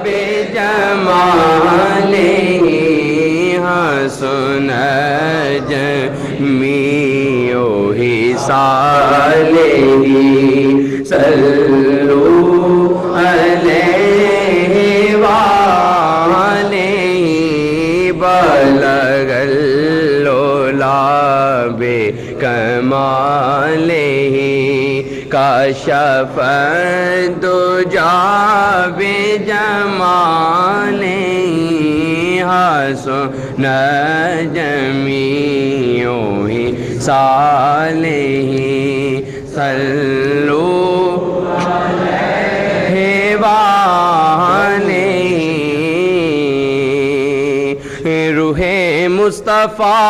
بجماله حسن جميع خصاله صلوا عليه وآله بلغ العلا بكماله كشف الدجى بجماله حسن جميع خصاله صلوا عليه وآله روح مصطفیٰ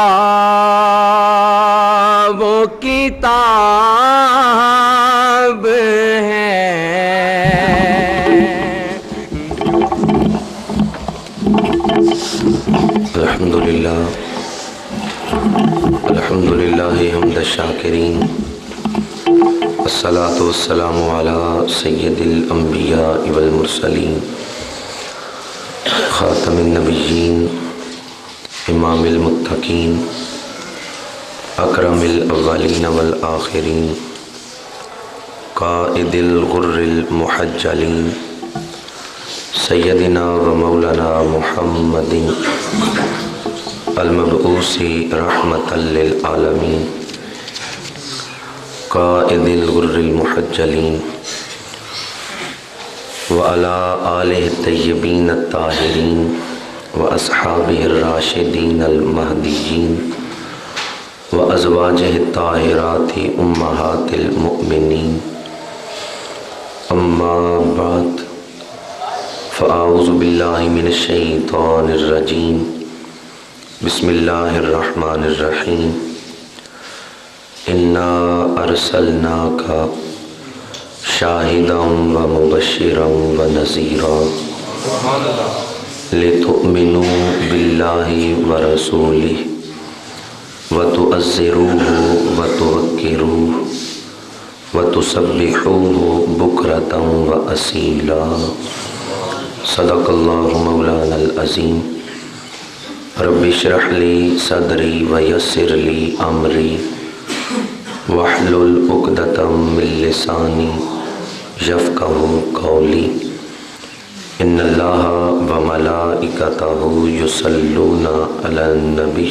وہ کتاب ہے الحمدللہ حمد الشاکرین الصلاۃ والسلام علی سید الانبیاء والمرسلین خاتم النبیین امام المتقین اکرم الاولین والآخرین قائد الغر المحجلین سیدنا و مولانا محمد المبعوث رحمۃ للعالمین قائد الغر المحجلین وعلی آلہ الطیبین الطاہرین واصحابہ الراشدین المہدیین وازواجہ الطاہرات امہات المؤمنین اما بعد فاعوذ باللہ من الشیطان الرجیم بسم اللہ الرحمن الرحیم انا ارسلناک شاہدا ومبشرا ونذیرا لتؤمنوا باللہ ورسولہ وتعزروہ وتوقروہ وتسبحوہ بکرۃ واصیلا صدق اللہ مولانا العظیم رب اشرح لی صدری ویسر لی امری واحلل عقدۃ من لسانی یفقہوا قولی ان اللہ وملائکتہ یصلون علی النبی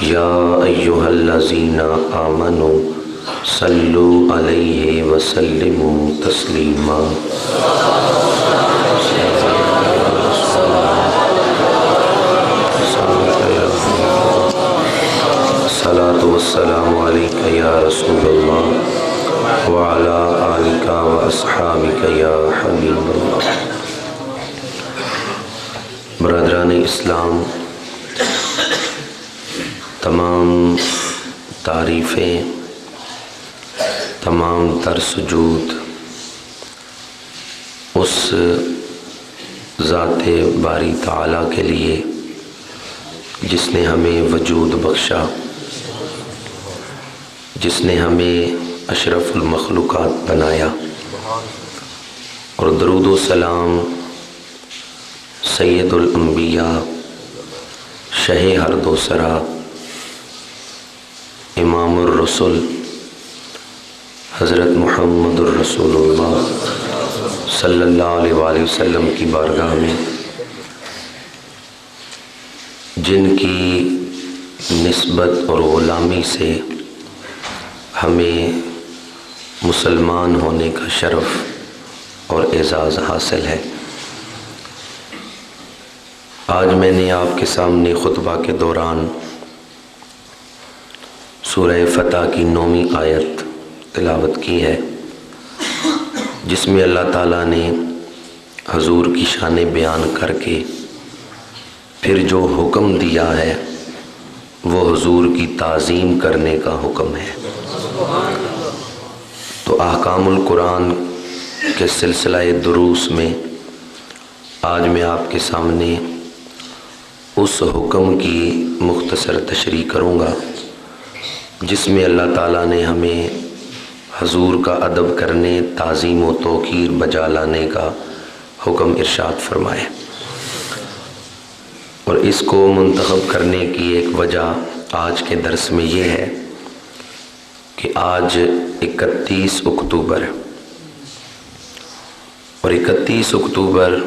یا ایہا الذین آمنوا صلوا علیہ وسلموا تسلیما الصلاۃ والسلام علیک یا رسول اللہ وعلی آلک واصحابک یا حبیب اللہ۔ برادران اسلام، تمام تعریفیں، تمام تر سجود اس ذات باری تعالیٰ کے لیے جس نے ہمیں وجود بخشا، جس نے ہمیں اشرف المخلوقات بنایا، اور درود و سلام سید الانبیاء، شہ ہر دو سرا، امام الرسل حضرت محمد الرسول اللہ صلی اللہ علیہ وآلہ وسلم کی بارگاہ میں، جن کی نسبت اور غلامی سے ہمیں مسلمان ہونے کا شرف اور اعزاز حاصل ہے۔ آج میں نے آپ کے سامنے خطبہ کے دوران سورہ فتح کی 9ویں آیت تلاوت کی ہے، جس میں اللہ تعالیٰ نے حضور کی شان بیان کر کے پھر جو حکم دیا ہے وہ حضور کی تعظیم کرنے کا حکم ہے۔ تو احکام القرآن کے سلسلہ دروس میں آج میں آپ کے سامنے اس حکم کی مختصر تشریح کروں گا جس میں اللہ تعالیٰ نے ہمیں حضور کا ادب کرنے، تعظیم و توقیر بجا لانے کا حکم ارشاد فرمائے۔ اور اس کو منتخب کرنے کی ایک وجہ آج کے درس میں یہ ہے کہ آج 31 اکتوبر ہے، اور 31 اکتوبر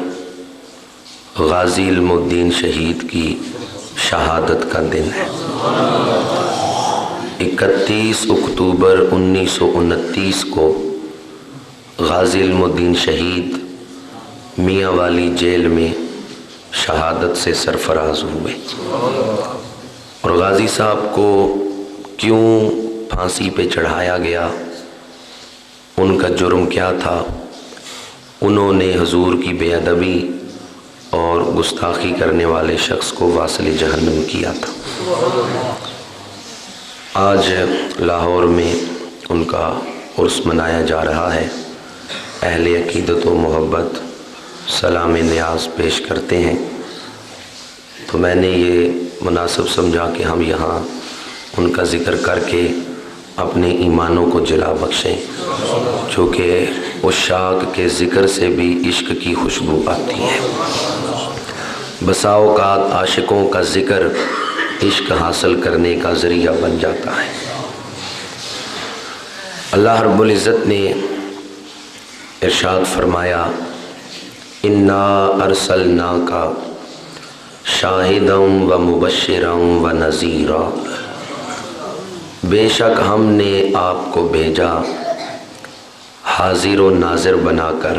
غازی علم الدین شہید کی شہادت کا دن ہے۔ 31 اکتوبر 1929 کو غازی علم الدین شہید میاں والی جیل میں شہادت سے سرفراز ہوئے۔ اور غازی صاحب کو کیوں پھانسی پہ چڑھایا گیا، ان کا جرم کیا تھا؟ انہوں نے حضور کی بے ادبی اور گستاخی کرنے والے شخص کو واصل جہنم کیا تھا۔ آج لاہور میں ان کا عرس منایا جا رہا ہے۔ اہل عقیدت و محبت سلام نیاز پیش کرتے ہیں، تو میں نے یہ مناسب سمجھا کہ ہم یہاں ان کا ذکر کر کے اپنے ایمانوں کو جلا بخشیں، چونکہ عشاق کے ذکر سے بھی عشق کی خوشبو آتی ہے۔ بسا اوقات عاشقوں کا ذکر عشق حاصل کرنے کا ذریعہ بن جاتا ہے۔ اللہ رب العزت نے ارشاد فرمایا، انا ارسلناک شاہدا و مبشرا و نذیرا، بے شک ہم نے آپ کو بھیجا حاضر و ناظر بنا کر،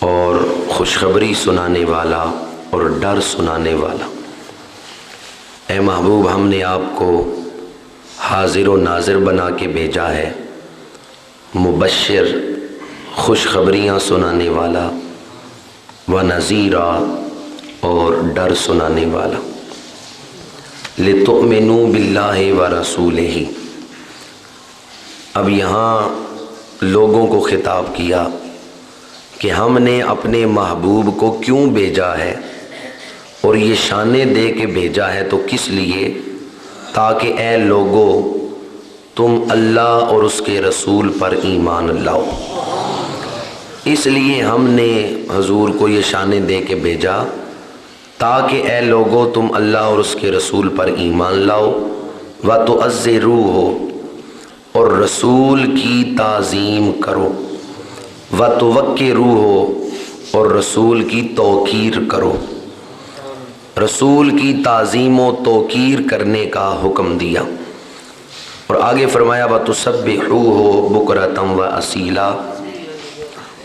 اور خوشخبری سنانے والا اور ڈر سنانے والا۔ اے محبوب، ہم نے آپ کو حاضر و ناظر بنا کے بھیجا ہے، مبشر خوشخبریاں سنانے والا، و نذیرا اور ڈر سنانے والا۔ لتؤمنوا باللہ و رسولہ، اب یہاں لوگوں کو خطاب کیا کہ ہم نے اپنے محبوب کو کیوں بھیجا ہے، اور یہ شانیں دے کے بھیجا ہے تو کس لیے؟ تاکہ اے لوگو تم اللہ اور اس کے رسول پر ایمان لاؤ۔ اس لیے ہم نے حضور کو یہ شانیں دے کے بھیجا تاکہ اے لوگو تم اللہ اور اس کے رسول پر ایمان لاؤ، وَتُعَزِّرُوهُ اور رسول کی تعظیم کرو، وَتُوَقِّرُوهُ اور رسول کی توقیر کرو۔ رسول کی تعظیم و توقیر کرنے کا حکم دیا، اور آگے فرمایا وَتُسَبِّحُوهُ بُكْرَةً وَأَصِيلًا،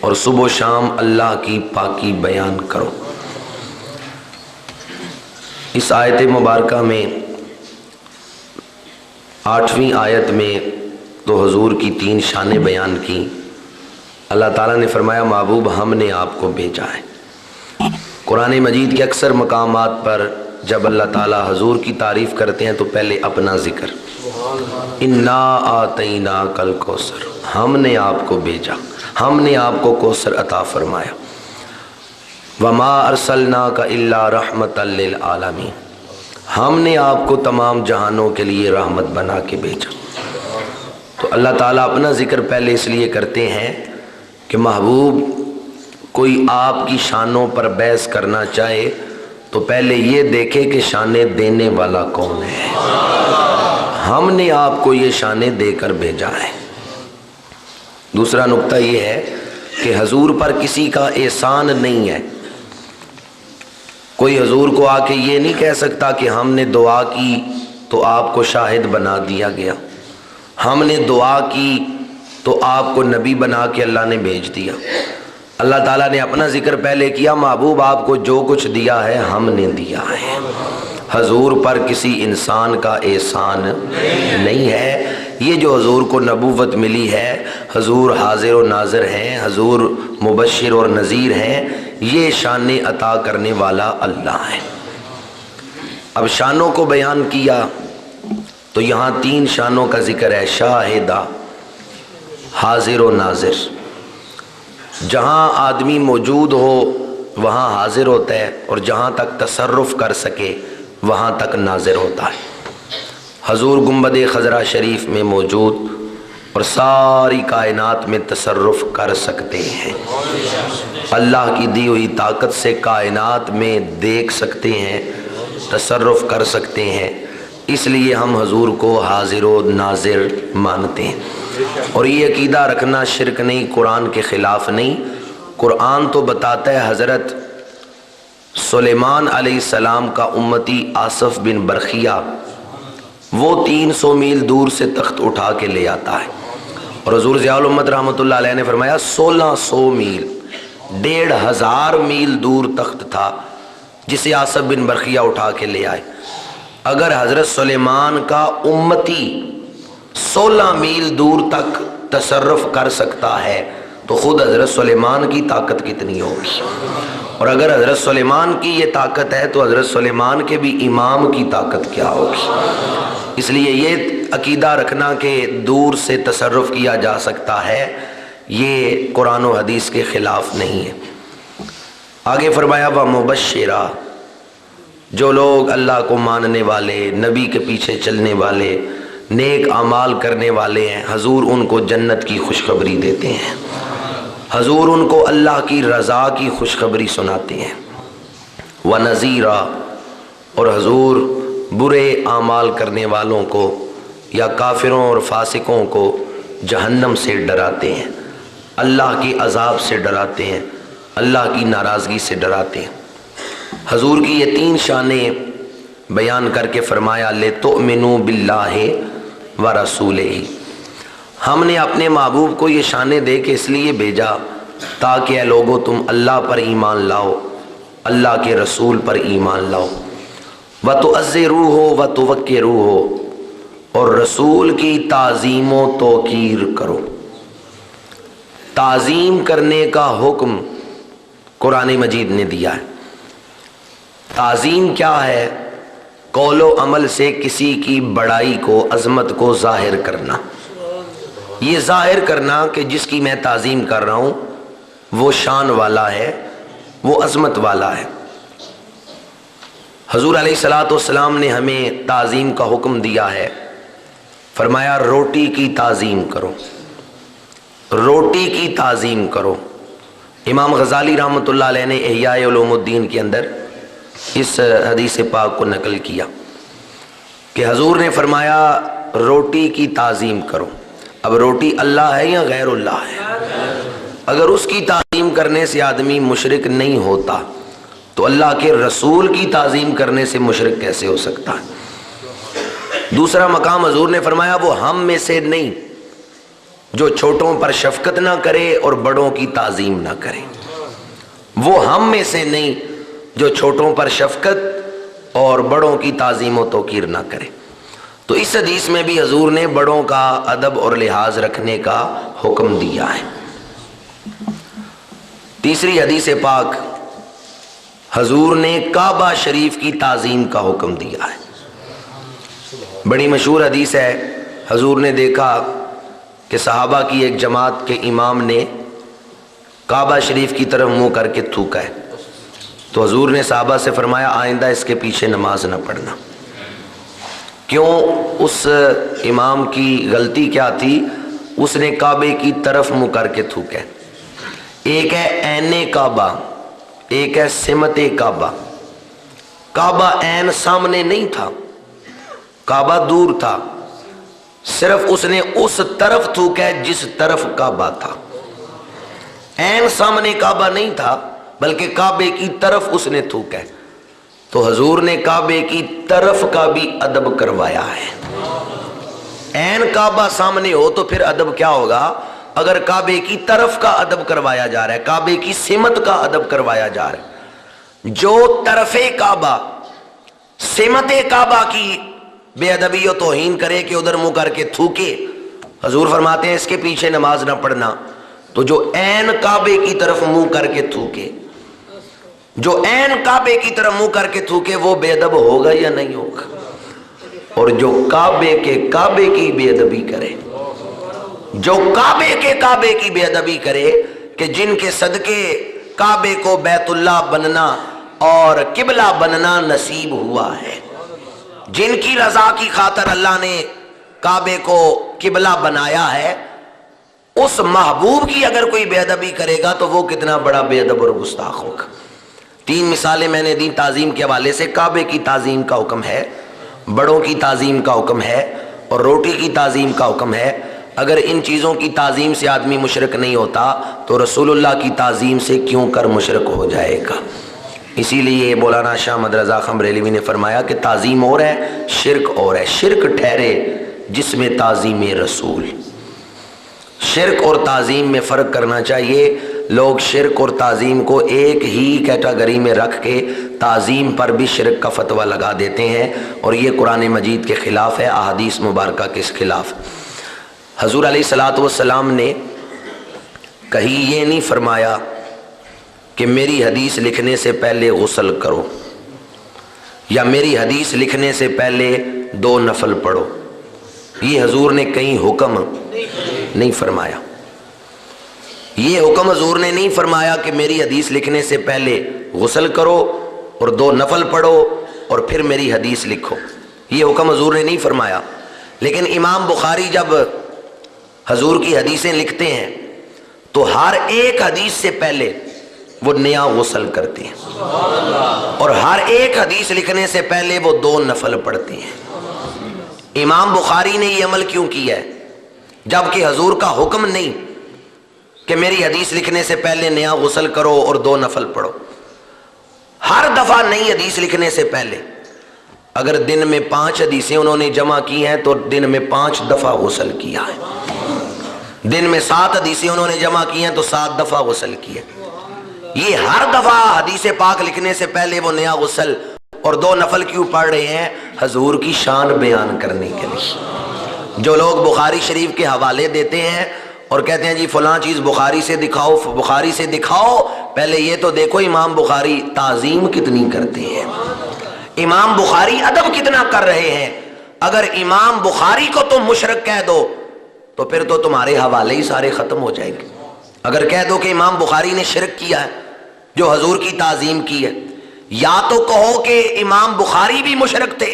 اور صبح و شام اللہ کی پاکی بیان کرو۔ اس آیت مبارکہ میں 8ویں آیت میں تو حضور کی 3 شانیں بیان کی۔ اللہ تعالیٰ نے فرمایا محبوب ہم نے آپ کو بھیجا ہے۔ قرآن مجید کے اکثر مقامات پر جب اللہ تعالیٰ حضور کی تعریف کرتے ہیں تو پہلے اپنا ذکر، انا آتیناک الکوثر، ہم نے آپ کو بھیجا، ہم نے آپ کو کوثر عطا فرمایا۔ وما ارسلناک الا رحمۃ للعالمین، ہم نے آپ کو تمام جہانوں کے لیے رحمت بنا کے بھیجا۔ تو اللہ تعالیٰ اپنا ذکر پہلے اس لیے کرتے ہیں کہ محبوب کوئی آپ کی شانوں پر بحث کرنا چاہے تو پہلے یہ دیکھے کہ شانیں دینے والا کون ہے۔ ہم نے آپ کو یہ شانیں دے کر بھیجا ہے۔ دوسرا نقطہ یہ ہے کہ حضور پر کسی کا احسان نہیں ہے۔ کوئی حضور کو آ کے یہ نہیں کہہ سکتا کہ ہم نے دعا کی تو آپ کو شاہد بنا دیا گیا، ہم نے دعا کی تو آپ کو نبی بنا کے اللہ نے بھیج دیا۔ اللہ تعالیٰ نے اپنا ذکر پہلے کیا، محبوب آپ کو جو کچھ دیا ہے ہم نے دیا ہے۔ حضور پر کسی انسان کا احسان نہیں ہے۔ یہ جو حضور کو نبوت ملی ہے، حضور حاضر و ناظر ہیں، حضور مبشر اور نذیر ہیں، یہ شانیں عطا کرنے والا اللہ ہے۔ اب شانوں کو بیان کیا تو یہاں 3 شانوں کا ذکر ہے، شاہدہ، حاضر و ناظر۔ جہاں آدمی موجود ہو وہاں حاضر ہوتا ہے، اور جہاں تک تصرف کر سکے وہاں تک ناظر ہوتا ہے۔ حضور گنبد خضرا شریف میں موجود اور ساری کائنات میں تصرف کر سکتے ہیں۔ اللہ کی دی ہوئی طاقت سے کائنات میں دیکھ سکتے ہیں، تصرف کر سکتے ہیں، اس لیے ہم حضور کو حاضر و ناظر مانتے ہیں۔ اور یہ عقیدہ رکھنا شرک نہیں، قرآن کے خلاف نہیں۔ قرآن تو بتاتا ہے حضرت سلیمان علیہ السلام کا امتی آصف بن برخیہ وہ 300 میل دور سے تخت اٹھا کے لے آتا ہے، اور حضور ضیاء الامت رحمۃ اللہ علیہ نے فرمایا 1600 میل 1500 میل دور تخت تھا جسے آصف بن برخیہ اٹھا کے لے آئے۔ اگر حضرت سلیمان کا امتی 16 میل دور تک تصرف کر سکتا ہے تو خود حضرت سلیمان کی طاقت کتنی ہوگی، اور اگر حضرت سلیمان کی یہ طاقت ہے تو حضرت سلیمان کے بھی امام کی طاقت کیا ہوگی۔ اس لیے یہ عقیدہ رکھنا کہ دور سے تصرف کیا جا سکتا ہے یہ قرآن و حدیث کے خلاف نہیں ہے۔ آگے فرمایا وَمُبَشِّرًا، جو لوگ اللہ کو ماننے والے، نبی کے پیچھے چلنے والے، نیک اعمال کرنے والے ہیں، حضور ان کو جنت کی خوشخبری دیتے ہیں، حضور ان کو اللہ کی رضا کی خوشخبری سناتے ہیں۔ وَنَذِيرًا، اور حضور برے اعمال کرنے والوں کو یا کافروں اور فاسقوں کو جہنم سے ڈراتے ہیں، اللہ کی عذاب سے ڈراتے ہیں، اللہ کی ناراضگی سے ڈراتے ہیں۔ حضور کی یہ 3 شانیں بیان کر کے فرمایا لِتُؤْمِنُوا بِاللَّهِ وَرَسُولِهِ، ہم نے اپنے محبوب کو یہ شانیں دے کے اس لیے بھیجا تاکہ اے لوگو تم اللہ پر ایمان لاؤ، اللہ کے رسول پر ایمان لاؤ، وَتُعَزِّرُوهُ وَتُوَقِّرُوهُ، اور رسول کی تعظیم و توقیر کرو۔ تعظیم کرنے کا حکم قرآن مجید نے دیا ہے۔ تعظیم کیا ہے؟ قول و عمل سے کسی کی بڑائی کو، عظمت کو ظاہر کرنا، یہ ظاہر کرنا کہ جس کی میں تعظیم کر رہا ہوں وہ شان والا ہے، وہ عظمت والا ہے۔ حضور علیہ الصلوۃ والسلام نے ہمیں تعظیم کا حکم دیا ہے، فرمایا روٹی کی تعظیم کرو، روٹی کی تعظیم کرو۔ امام غزالی رحمۃ اللہ علیہ نے احیاء علوم الدین کے اندر اس حدیث پاک کو نقل کیا کہ حضور نے فرمایا روٹی کی تعظیم کرو۔ اب روٹی اللہ ہے یا غیر اللہ ہے؟ اگر اس کی تعظیم کرنے سے آدمی مشرک نہیں ہوتا تو اللہ کے رسول کی تعظیم کرنے سے مشرک کیسے ہو سکتا ہے؟ دوسرا مقام حضور نے فرمایا وہ ہم میں سے نہیں جو چھوٹوں پر شفقت نہ کرے اور بڑوں کی تعظیم نہ کرے، وہ ہم میں سے نہیں جو چھوٹوں پر شفقت اور بڑوں کی تعظیم و توقیر نہ کرے۔ تو اس حدیث میں بھی حضور نے بڑوں کا ادب اور لحاظ رکھنے کا حکم دیا ہے۔ تیسری حدیث پاک حضور نے کعبہ شریف کی تعظیم کا حکم دیا ہے۔ بڑی مشہور حدیث ہے، حضور نے دیکھا کہ صحابہ کی ایک جماعت کے امام نے کعبہ شریف کی طرف منہ کر کے تھوکا ہے، تو حضور نے صحابہ سے فرمایا آئندہ اس کے پیچھے نماز نہ پڑھنا۔ کیوں؟ اس امام کی غلطی کیا تھی؟ اس نے کعبے کی طرف منہ کر کے تھوکا ہے۔ ایک ہے عین کعبہ، ایک ہے سمت کعبہ۔ کعبہ عین سامنے نہیں تھا، کعبہ دور تھا، صرف اس نے اس طرف تھوکا ہے جس طرف کعبہ تھا۔ عین سامنے کعبہ نہیں تھا بلکہ کعبے کی طرف اس نے تھوکا ہے، تو حضور نے کعبے کی طرف کا بھی ادب کروایا ہے۔ عین کعبہ سامنے ہو تو پھر ادب کیا ہوگا؟ اگر کعبے کی طرف کا ادب کروایا جا رہا ہے، کعبے کی سمت کا ادب کروایا جا رہا ہے، جو طرف کعبہ سمت کعبہ کی بے ادبی و توہین کرے کہ ادھر منہ کر کے تھوکے، حضور فرماتے ہیں اس کے پیچھے نماز نہ پڑھنا۔ تو جو عین کعبے کی طرف منہ کر کے تھوکے، جو عین کعبے کی طرف منہ کر کے تھوکے، وہ بے ادب ہوگا یا نہیں ہوگا؟ اور جو کعبے کی بے ادبی کرے، جو کعبے کی بے ادبی کرے کہ جن کے صدقے کعبے کو بیت اللہ بننا اور قبلہ بننا نصیب ہوا ہے، جن کی رضا کی خاطر اللہ نے کعبے کو قبلہ بنایا ہے، اس محبوب کی اگر کوئی بے ادبی کرے گا تو وہ کتنا بڑا بے ادب اور گستاخ ہوگا۔ 3 مثالیں میں نے دی تعظیم کے حوالے سے۔ کعبے کی تعظیم کا حکم ہے، بڑوں کی تعظیم کا حکم ہے، اور روٹی کی تعظیم کا حکم ہے۔ اگر ان چیزوں کی تعظیم سے آدمی مشرک نہیں ہوتا تو رسول اللہ کی تعظیم سے کیوں کر مشرک ہو جائے گا؟ اسی لیے مولانا شاہ احمد رضا خان بریلوی نے فرمایا کہ تعظیم اور ہے، شرک اور ہے۔ شرک ٹھہرے جس میں تعظیم رسول۔ شرک اور تعظیم میں فرق کرنا چاہیے۔ لوگ شرک اور تعظیم کو ایک ہی کیٹیگری میں رکھ کے تعظیم پر بھی شرک کا فتویٰ لگا دیتے ہیں، اور یہ قرآن مجید کے خلاف ہے، احادیث مبارکہ کے خلاف۔ حضور علیہ الصلوۃ والسلام نے کہیں یہ نہیں فرمایا کہ میری حدیث لکھنے سے پہلے غسل کرو، یا میری حدیث لکھنے سے پہلے 2 نفل پڑھو۔ یہ حضور نے کہیں حکم نہیں فرمایا۔ یہ حکم حضور نے نہیں فرمایا کہ میری حدیث لکھنے سے پہلے غسل کرو اور 2 نفل پڑھو اور پھر میری حدیث لکھو۔ یہ حکم حضور نے نہیں فرمایا۔ لیکن امام بخاری جب حضور کی حدیثیں لکھتے ہیں تو ہر ایک حدیث سے پہلے وہ نیا غسل کرتے ہیں، اور ہر ایک حدیث لکھنے سے پہلے وہ 2 نفل پڑھتے ہیں۔ امام بخاری نے یہ عمل کیوں کیا ہے جبکہ حضور کا حکم نہیں کہ میری حدیث لکھنے سے پہلے نیا غسل کرو اور 2 نفل پڑھو؟ ہر دفعہ نئی حدیث لکھنے سے پہلے اگر دن میں 5 حدیثیں انہوں نے جمع کی ہیں تو دن میں 5 دفعہ غسل کیا ہے۔ دن میں 7 حدیثیں انہوں نے جمع کی ہیں تو 7 دفعہ غسل کیا۔ یہ ہر دفعہ حدیث پاک لکھنے سے پہلے وہ نیا غسل اور 2 نفل کیوں پڑھ رہے ہیں؟ حضور کی شان بیان کرنے کے لیے۔ جو لوگ بخاری شریف کے حوالے دیتے ہیں اور کہتے ہیں جی فلاں چیز بخاری سے دکھاؤ، بخاری سے دکھاؤ، پہلے یہ تو دیکھو امام بخاری تعظیم کتنی کرتے ہیں، امام بخاری ادب کتنا کر رہے ہیں۔ اگر امام بخاری کو تم مشرک کہہ دو تو پھر تو تمہارے حوالے ہی سارے ختم ہو جائیں گے۔ اگر کہہ دو کہ امام بخاری نے شرک کیا ہے جو حضور کی تعظیم کی ہے، یا تو کہو کہ امام بخاری بھی مشرک تھے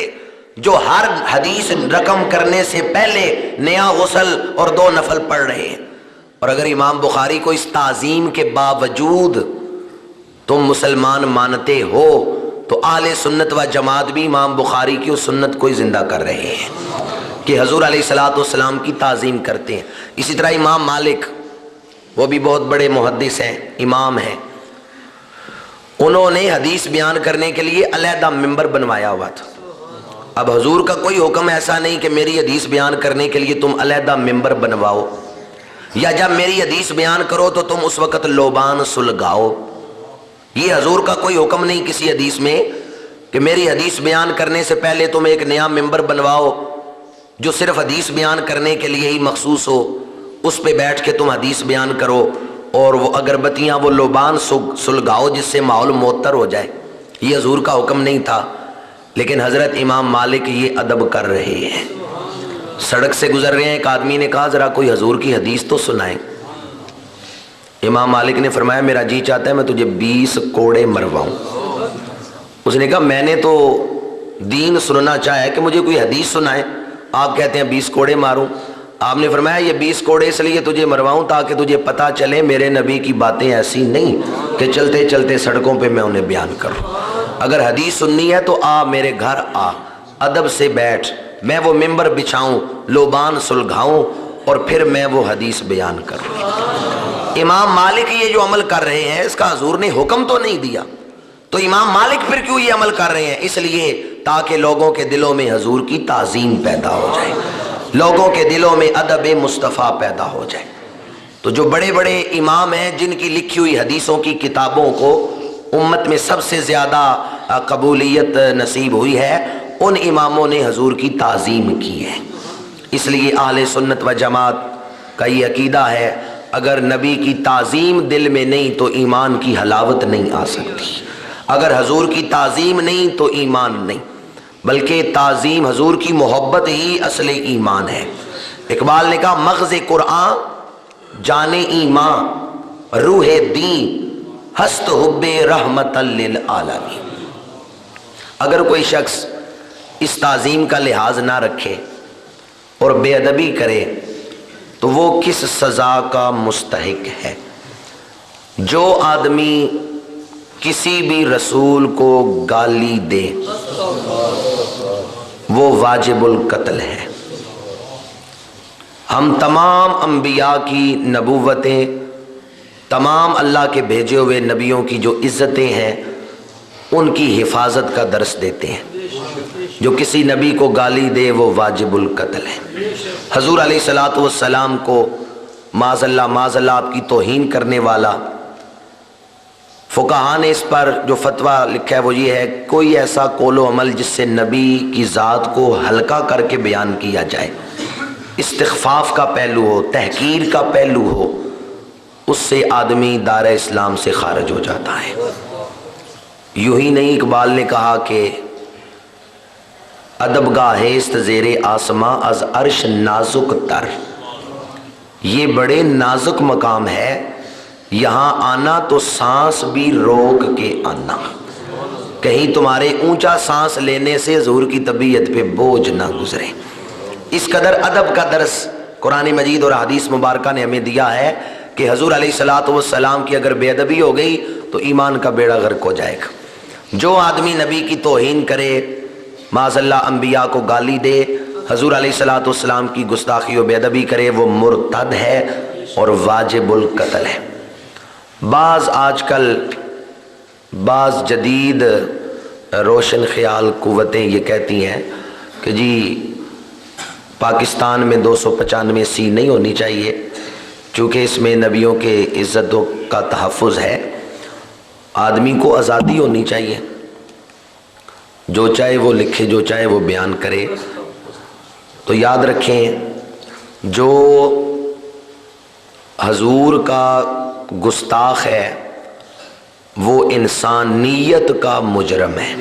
جو ہر حدیث رقم کرنے سے پہلے نیا غسل اور 2 نفل پڑھ رہے ہیں۔ اور اگر امام بخاری کو اس تعظیم کے باوجود تم مسلمان مانتے ہو تو اہل سنت و جماعت بھی امام بخاری کی اس سنت کو زندہ کر رہے ہیں کہ حضور علیہ الصلوۃ والسلام کی تعظیم کرتے ہیں۔ اسی طرح امام مالک، وہ بھی بہت بڑے محدث ہیں، امام ہیں، انہوں نے حدیث بیان کرنے کے لیے علیحدہ ممبر بنوایا ہوا تھا۔ اب حضور کا کوئی حکم ایسا نہیں کہ میری حدیث بیان کرنے کے لیے تم علیحدہ ممبر بنواؤ، یا جب میری حدیث بیان کرو تو تم اس وقت لوبان سلگاؤ۔ یہ حضور کا کوئی حکم نہیں کسی حدیث میں کہ میری حدیث بیان کرنے سے پہلے تم ایک نیا ممبر بنواؤ جو صرف حدیث بیان کرنے کے لیے ہی مخصوص ہو، اس پہ بیٹھ کے تم حدیث بیان کرو اور وہ اگربتیاں وہ لوبان سلگاؤ جس سے ماحول معطر ہو جائے۔ یہ حضور کا حکم نہیں تھا، لیکن حضرت امام مالک یہ ادب کر رہے ہیں۔ سڑک سے گزر رہے ہیں، ایک آدمی نے کہا ذرا کوئی حضور کی حدیث تو سنائیں۔ امام مالک نے فرمایا میرا جی چاہتا ہے میں تجھے 20 کوڑے مرواؤں۔ اس نے کہا میں نے تو دین سننا چاہا ہے کہ مجھے کوئی حدیث سنائے، آپ کہتے ہیں 20 کوڑے ماروں۔ آپ نے فرمایا یہ 20 کوڑے اس لیے تجھے مرواؤں تاکہ تجھے پتا چلے میرے نبی کی باتیں ایسی نہیں کہ چلتے چلتے سڑکوں پہ میں انہیں بیان کروں۔ اگر حدیث سننی ہے تو آ میرے گھر آ، ادب سے بیٹھ، میں وہ ممبر بچھاؤں، لوبان سلگھاؤں اور پھر میں وہ حدیث بیان کروں۔ امام مالک یہ جو عمل کر رہے ہیں اس کا حضور نے حکم تو نہیں دیا، تو امام مالک پھر کیوں یہ عمل کر رہے ہیں؟ اس لیے تاکہ لوگوں کے دلوں میں حضور کی تعظیم پیدا ہو جائے، لوگوں کے دلوں میں ادب مصطفیٰ پیدا ہو جائے۔ تو جو بڑے بڑے امام ہیں جن کی لکھی ہوئی حدیثوں کی کتابوں کو امت میں سب سے زیادہ قبولیت نصیب ہوئی ہے، ان اماموں نے حضور کی تعظیم کی ہے۔ اس لیے اہل سنت و جماعت کا یہ عقیدہ ہے اگر نبی کی تعظیم دل میں نہیں تو ایمان کی حلاوت نہیں آ سکتی، اگر حضور کی تعظیم نہیں تو ایمان نہیں، بلکہ تعظیم حضور کی محبت ہی اصل ایمان ہے۔ اقبال نے کہا مغز قرآن جان ایمان روح دین ہست حب رحمت للعالمین۔ اگر کوئی شخص اس تعظیم کا لحاظ نہ رکھے اور بے ادبی کرے تو وہ کس سزا کا مستحق ہے؟ جو آدمی کسی بھی رسول کو گالی دے وہ واجب القتل ہے۔ ہم تمام انبیاء کی نبوتیں، تمام اللہ کے بھیجے ہوئے نبیوں کی جو عزتیں ہیں ان کی حفاظت کا درس دیتے ہیں۔ جو کسی نبی کو گالی دے وہ واجب القتل ہے۔ حضور علیہ الصلوۃ والسلام کو معاذ اللہ آپ کی توہین کرنے والا، فقہاء نے اس پر جو فتویٰ لکھا ہے وہ یہ ہے، کوئی ایسا قول و عمل جس سے نبی کی ذات کو ہلکا کر کے بیان کیا جائے، استخفاف کا پہلو ہو، تحقیر کا پہلو ہو، اس سے آدمی دار اسلام سے خارج ہو جاتا ہے۔ یوں ہی نہیں، اقبال نے کہا کہ ادب گاہست زیر آسماں از عرش نازک تر، یہ بڑے نازک مقام ہے، یہاں آنا تو سانس بھی روک کے آنا، کہیں تمہارے اونچا سانس لینے سے حضور کی طبیعت پہ بوجھ نہ گزرے۔ اس قدر ادب کا درس قرآن مجید اور حدیث مبارکہ نے ہمیں دیا ہے کہ حضور علیہ الصلوۃ والسلام کی اگر بے ادبی ہو گئی تو ایمان کا بیڑا غرق ہو جائے گا۔ جو آدمی نبی کی توہین کرے، معاذ اللہ انبیاء کو گالی دے، حضور علیہ الصلوۃ والسلام کی گستاخی و بے ادبی کرے، وہ مرتد ہے اور واجب القتل ہے۔ آج کل بعض جدید روشن خیال قوتیں یہ کہتی ہیں کہ جی پاکستان میں 295 نہیں ہونی چاہیے، چونکہ اس میں نبیوں کے عزتوں کا تحفظ ہے، آدمی کو آزادی ہونی چاہیے، جو چاہے وہ لکھے، جو چاہے وہ بیان کرے۔ تو یاد رکھیں، جو حضور کا گستاخ ہے وہ انسانیت کا مجرم ہے۔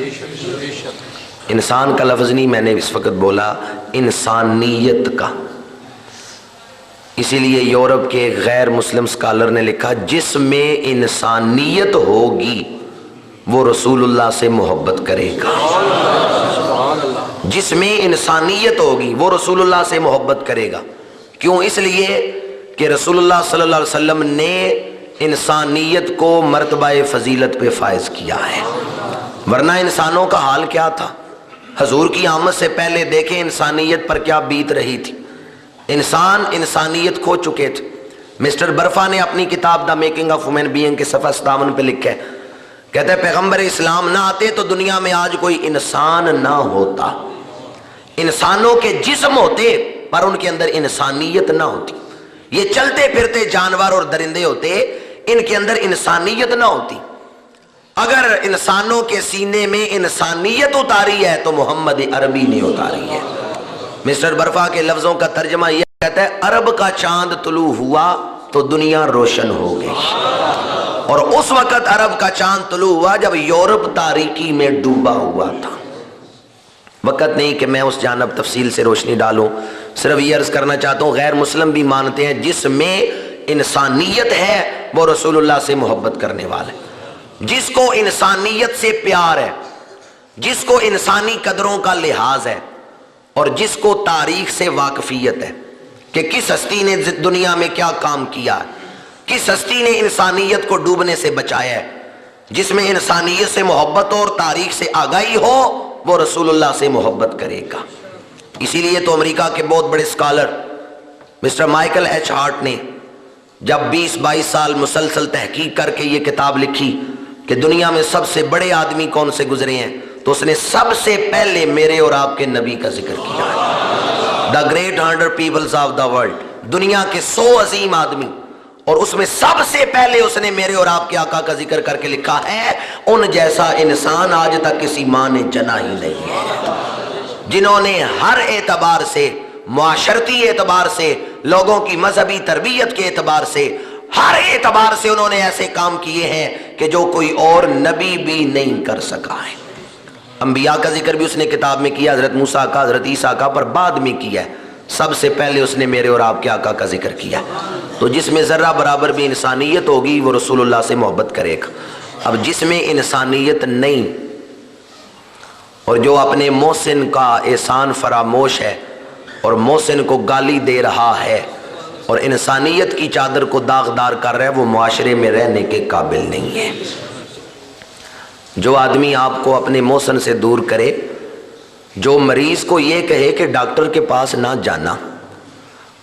انسان کا لفظ نہیں میں نے اس وقت بولا، انسانیت کا۔ اسی لیے یورپ کے غیر مسلم سکالر نے لکھا، جس میں انسانیت ہوگی وہ رسول اللہ سے محبت کرے گا۔ جس میں انسانیت ہوگی وہ رسول اللہ سے محبت کرے گا۔ کیوں؟ اس لیے کہ رسول اللہ صلی اللہ علیہ وسلم نے انسانیت کو مرتبہ فضیلت پہ فائز کیا ہے، ورنہ انسانوں کا حال کیا تھا؟ حضور کی آمد سے پہلے دیکھیں انسانیت پر کیا بیت رہی تھی۔ انسان انسانیت کھو چکے تھے۔ مسٹر برفا نے اپنی کتاب the making of human being کے صفحہ 57 پہ لکھا ہے، کہتا ہے پیغمبر اسلام نہ آتے تو دنیا میں آج کوئی انسان نہ ہوتا۔ انسانوں کے جسم ہوتے پر ان کے اندر انسانیت نہ ہوتی۔ یہ چلتے پھرتے جانور اور درندے ہوتے، ان کے اندر انسانیت نہ ہوتی۔ اگر انسانوں کے سینے میں انسانیت اتاری ہے تو محمد عربی نے اتاری ہے۔ مسٹر برفا کے لفظوں کا ترجمہ یہ کہتا ہے، عرب کا چاند طلوع ہوا تو دنیا روشن ہو گئی، اور اس وقت عرب کا چاند طلوع ہوا جب یورپ تاریکی میں ڈوبا ہوا تھا۔ وقت نہیں کہ میں اس جانب تفصیل سے روشنی ڈالوں، صرف یہ عرض کرنا چاہتا ہوں، غیر مسلم بھی مانتے ہیں جس میں انسانیت ہے وہ رسول اللہ سے محبت کرنے والے، جس کو انسانیت سے پیار ہے، جس کو انسانی قدروں کا لحاظ ہے، اور جس کو تاریخ سے واقفیت ہے کہ کس ہستی نے دنیا میں کیا کام کیا ہے، کس ہستی نے انسانیت کو ڈوبنے سے بچایا ہے، جس میں انسانیت سے محبت اور تاریخ سے آگاہی ہو وہ رسول اللہ سے محبت کرے گا۔ اسی لیے تو امریکہ کے بہت بڑے scholar mister Michael H Hart نے جب 20-22 سال مسلسل تحقیق کر کے یہ کتاب لکھی کہ دنیا میں سب سے بڑے آدمی کون سے گزرے ہیں، تو اس نے سب سے پہلے میرے اور آپ کے نبی کا ذکر کیا ہے۔ The great 100 peoples of the world, دنیا کے 100 عظیم آدمی، اور اس میں سب سے پہلے اس نے میرے اور آپ کے آقا کا ذکر کر کے لکھا ہے، ان جیسا انسان آج تک کسی ماں نے جنا ہی نہیں ہے، جنہوں نے ہر اعتبار سے، معاشرتی اعتبار سے، لوگوں کی مذہبی تربیت کے اعتبار سے، ہر اعتبار سے انہوں نے ایسے کام کیے ہیں کہ جو کوئی اور نبی بھی نہیں کر سکا ہے۔ انبیاء کا ذکر بھی اس نے کتاب میں کیا، حضرت موسیٰ کا، حضرت عیسیٰ کا، پر بعد میں کیا ہے، سب سے پہلے اس نے میرے اور آپ کے آقا کا ذکر کیا۔ تو جس میں ذرہ برابر بھی انسانیت ہوگی وہ رسول اللہ سے محبت کرے گا۔ اب جس میں انسانیت نہیں اور جو اپنے محسن کا احسان فراموش ہے، اور محسن کو گالی دے رہا ہے اور انسانیت کی چادر کو داغدار کر رہا ہے، وہ معاشرے میں رہنے کے قابل نہیں ہے۔ جو آدمی آپ کو اپنے محسن سے دور کرے، جو مریض کو یہ کہے کہ ڈاکٹر کے پاس نہ جانا،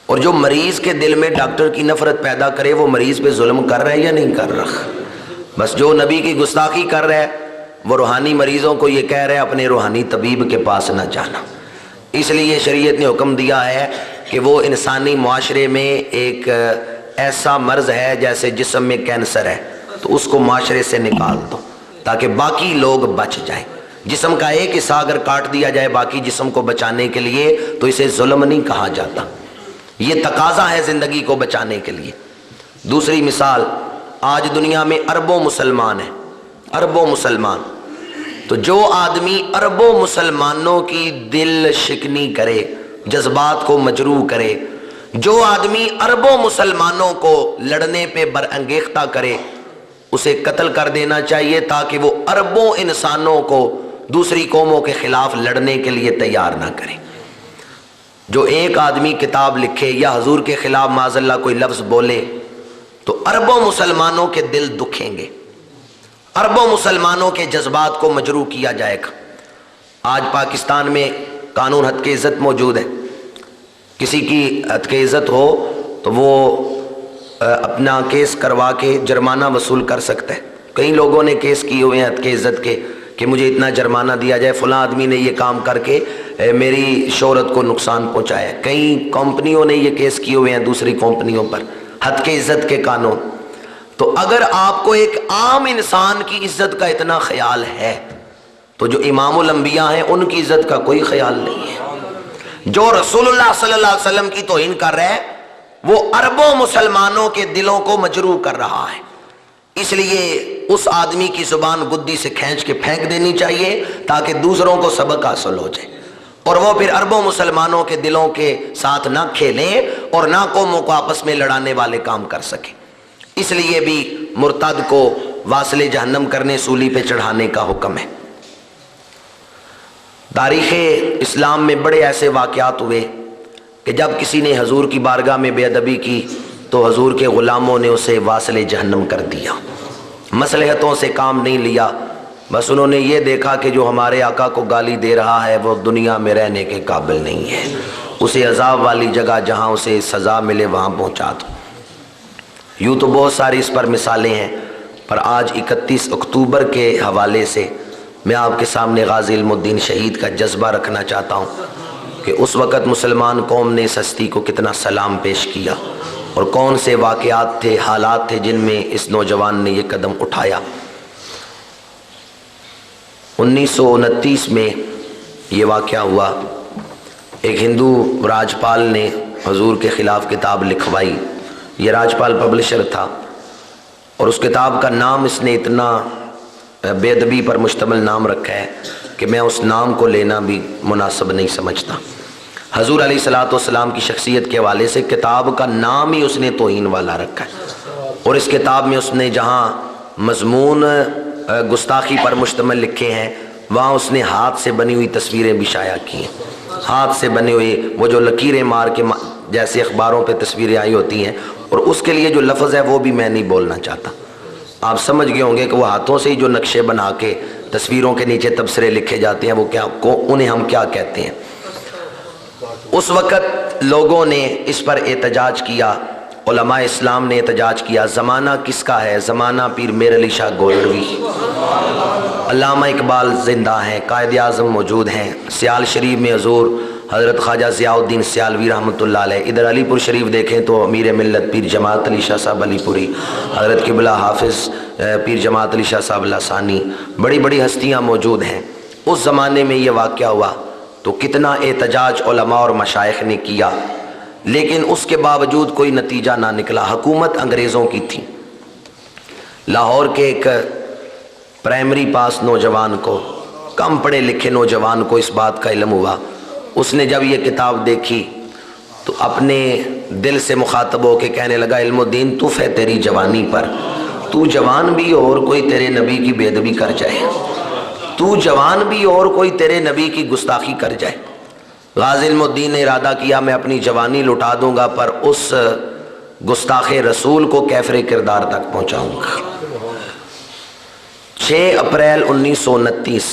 اور جو مریض کے دل میں ڈاکٹر کی نفرت پیدا کرے، وہ مریض پہ ظلم کر رہا ہے یا نہیں کر رہا؟ بس جو نبی کی گستاخی کر رہا ہے وہ روحانی مریضوں کو یہ کہہ رہا ہے اپنے روحانی طبیب کے پاس نہ جانا۔ اس لیے شریعت نے حکم دیا ہے کہ وہ انسانی معاشرے میں ایک ایسا مرض ہے جیسے جسم میں کینسر ہے، تو اس کو معاشرے سے نکال دو تاکہ باقی لوگ بچ جائیں۔ جسم کا ایک حصہ اگر کاٹ دیا جائے باقی جسم کو بچانے کے لیے تو اسے ظلم نہیں کہا جاتا، یہ تقاضا ہے زندگی کو بچانے کے لیے۔ دوسری مثال، آج دنیا میں اربوں مسلمان ہیں، اربوں مسلمان، تو جو آدمی اربوں مسلمانوں کی دل شکنی کرے، جذبات کو مجروح کرے، جو آدمی اربوں مسلمانوں کو لڑنے پہ برانگیختہ کرے، اسے قتل کر دینا چاہیے تاکہ وہ اربوں انسانوں کو دوسری قوموں کے خلاف لڑنے کے لیے تیار نہ کرے۔ جو ایک آدمی کتاب لکھے یا حضور کے خلاف معاذ اللہ کوئی لفظ بولے تو اربوں مسلمانوں کے دل دکھیں گے، اربوں مسلمانوں کے جذبات کو مجروح کیا جائے گا۔ آج پاکستان میں قانون حد کی عزت موجود ہے، کسی کی حد کی عزت ہو تو وہ اپنا کیس کروا کے جرمانہ وصول کر سکتا ہے۔ کئی لوگوں نے کیس کیے ہوئے ہیں حد کی عزت کے کہ مجھے اتنا جرمانہ دیا جائے، فلاں آدمی نے یہ کام کر کے میری شہرت کو نقصان پہنچایا ہے۔ کئی کمپنیوں نے یہ کیس کیے ہوئے ہیں دوسری کمپنیوں پر، حد کی عزت کے قانون۔ تو اگر آپ کو ایک عام انسان کی عزت کا اتنا خیال ہے تو جو امام الانبیاء ہیں ان کی عزت کا کوئی خیال نہیں ہے۔ جو رسول اللہ صلی اللہ علیہ وسلم کی توہین کر رہا ہے وہ اربوں مسلمانوں کے دلوں کو مجروح کر رہا ہے۔ اس لیے اس آدمی کی زبان گدی سے کھینچ کے پھینک دینی چاہیے تاکہ دوسروں کو سبق حاصل ہو جائے، اور وہ پھر اربوں مسلمانوں کے دلوں کے ساتھ نہ کھیلیں اور نہ قوموں کو آپس میں لڑانے والے کام کر سکیں۔ اس لیے بھی مرتد کو واصل جہنم کرنے، سولی پہ چڑھانے کا حکم ہے۔ تاریخ اسلام میں بڑے ایسے واقعات ہوئے کہ جب کسی نے حضور کی بارگاہ میں بے ادبی کی تو حضور کے غلاموں نے اسے واصل جہنم کر دیا۔ مصلحتوں سے کام نہیں لیا، بس انہوں نے یہ دیکھا کہ جو ہمارے آقا کو گالی دے رہا ہے وہ دنیا میں رہنے کے قابل نہیں ہے، اسے عذاب والی جگہ جہاں اسے سزا ملے وہاں پہنچا دو۔ یوں تو بہت ساری اس پر مثالیں ہیں، پر آج 31 اکتوبر کے حوالے سے میں آپ کے سامنے غازی علم الدین شہید کا جذبہ رکھنا چاہتا ہوں کہ اس وقت مسلمان قوم نے اس ہستی کو کتنا سلام پیش کیا اور کون سے واقعات تھے، حالات تھے جن میں اس نوجوان نے یہ قدم اٹھایا۔ 1929 میں یہ واقعہ ہوا، ایک ہندو راجپال نے حضور کے خلاف کتاب لکھوائی۔ یہ راجپال پبلشر تھا اور اس کتاب کا نام اس نے اتنا بے ادبی پر مشتمل نام رکھا ہے کہ میں اس نام کو لینا بھی مناسب نہیں سمجھتا۔ حضور علیہ الصلوۃ والسلام کی شخصیت کے حوالے سے کتاب کا نام ہی اس نے توہین والا رکھا ہے، اور اس کتاب میں اس نے جہاں مضمون گستاخی پر مشتمل لکھے ہیں وہاں اس نے ہاتھ سے بنی ہوئی تصویریں بھی شائع کی ہیں۔ ہاتھ سے بنے ہوئے وہ جو لکیریں مار کے جیسے اخباروں پہ تصویریں آئی ہوتی ہیں، اور اس کے لیے جو لفظ ہے وہ بھی میں نہیں بولنا چاہتا۔ آپ سمجھ گئے ہوں گے کہ وہ ہاتھوں سے ہی جو نقشے بنا کے تصویروں کے نیچے تبصرے لکھے جاتے ہیں وہ کیا، انہیں ہم کیا کہتے ہیں۔ اس وقت لوگوں نے اس پر احتجاج کیا، علماء اسلام نے احتجاج کیا۔ زمانہ کس کا ہے؟ زمانہ پیر میر علی شاہ گولڑوی، علامہ اقبال زندہ ہیں، قائد اعظم موجود ہیں، سیال شریف میں حضور حضرت خواجہ ضیاء الدین سیالوی رحمۃ اللہ علیہ، ادھر علی پور شریف دیکھیں تو امیر ملت پیر جماعت علی شاہ صاحب علی پوری، حضرت قبلہ حافظ پیر جماعت علی شاہ صاحب لسانی، بڑی بڑی ہستیاں موجود ہیں۔ اس زمانے میں یہ واقعہ ہوا تو کتنا احتجاج علماء اور مشائخ نے کیا، لیکن اس کے باوجود کوئی نتیجہ نہ نکلا۔ حکومت انگریزوں کی تھی۔ لاہور کے ایک پرائمری پاس نوجوان کو، کم پڑھے لکھے نوجوان کو اس بات کا علم ہوا۔ اس نے جب یہ کتاب دیکھی تو اپنے دل سے مخاطب ہو کے کہنے لگا، علم الدین تف ہے تیری جوانی پر، تو جوان بھی اور کوئی تیرے نبی کی بے ادبی کر جائے، تو جوان بھی اور کوئی تیرے نبی کی گستاخی کر جائے۔ غازی علم الدین نے ارادہ کیا میں اپنی جوانی لٹا دوں گا پر اس گستاخ رسول کو کیفر کردار تک پہنچاؤں گا۔ 6 اپریل 1929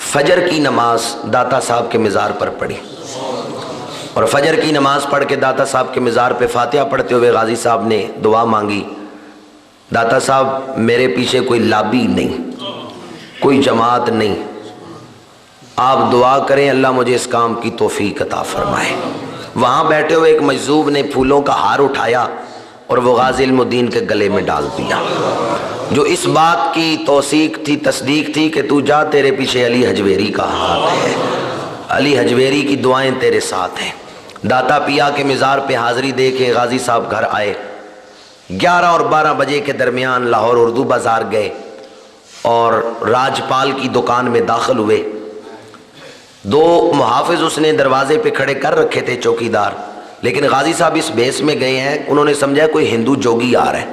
فجر کی نماز داتا صاحب کے مزار پر پڑھی، اور فجر کی نماز پڑھ کے داتا صاحب کے مزار پہ فاتحہ پڑھتے ہوئے غازی صاحب نے دعا مانگی، داتا صاحب میرے پیچھے کوئی لابی نہیں، کوئی جماعت نہیں، آپ دعا کریں اللہ مجھے اس کام کی توفیق عطا فرمائے۔ وہاں بیٹھے ہوئے ایک مجذوب نے پھولوں کا ہار اٹھایا اور وہ غازی علم الدین کے گلے میں ڈال دیا، جو اس بات کی توثیق تھی، تصدیق تھی کہ تو جا، تیرے پیچھے علی حجویری کا ہاتھ ہے، علی حجویری کی دعائیں تیرے ساتھ ہیں۔ داتا پیا کے مزار پہ حاضری دے کے غازی صاحب گھر آئے، 11 اور 12 بجے کے درمیان لاہور اردو بازار گئے اور راجپال کی دکان میں داخل ہوئے۔ 2 محافظ اس نے دروازے پہ کھڑے کر رکھے تھے، چوکیدار، لیکن غازی صاحب اس بھیس میں گئے ہیں، انہوں نے سمجھا کوئی ہندو جوگی آ رہا ہے۔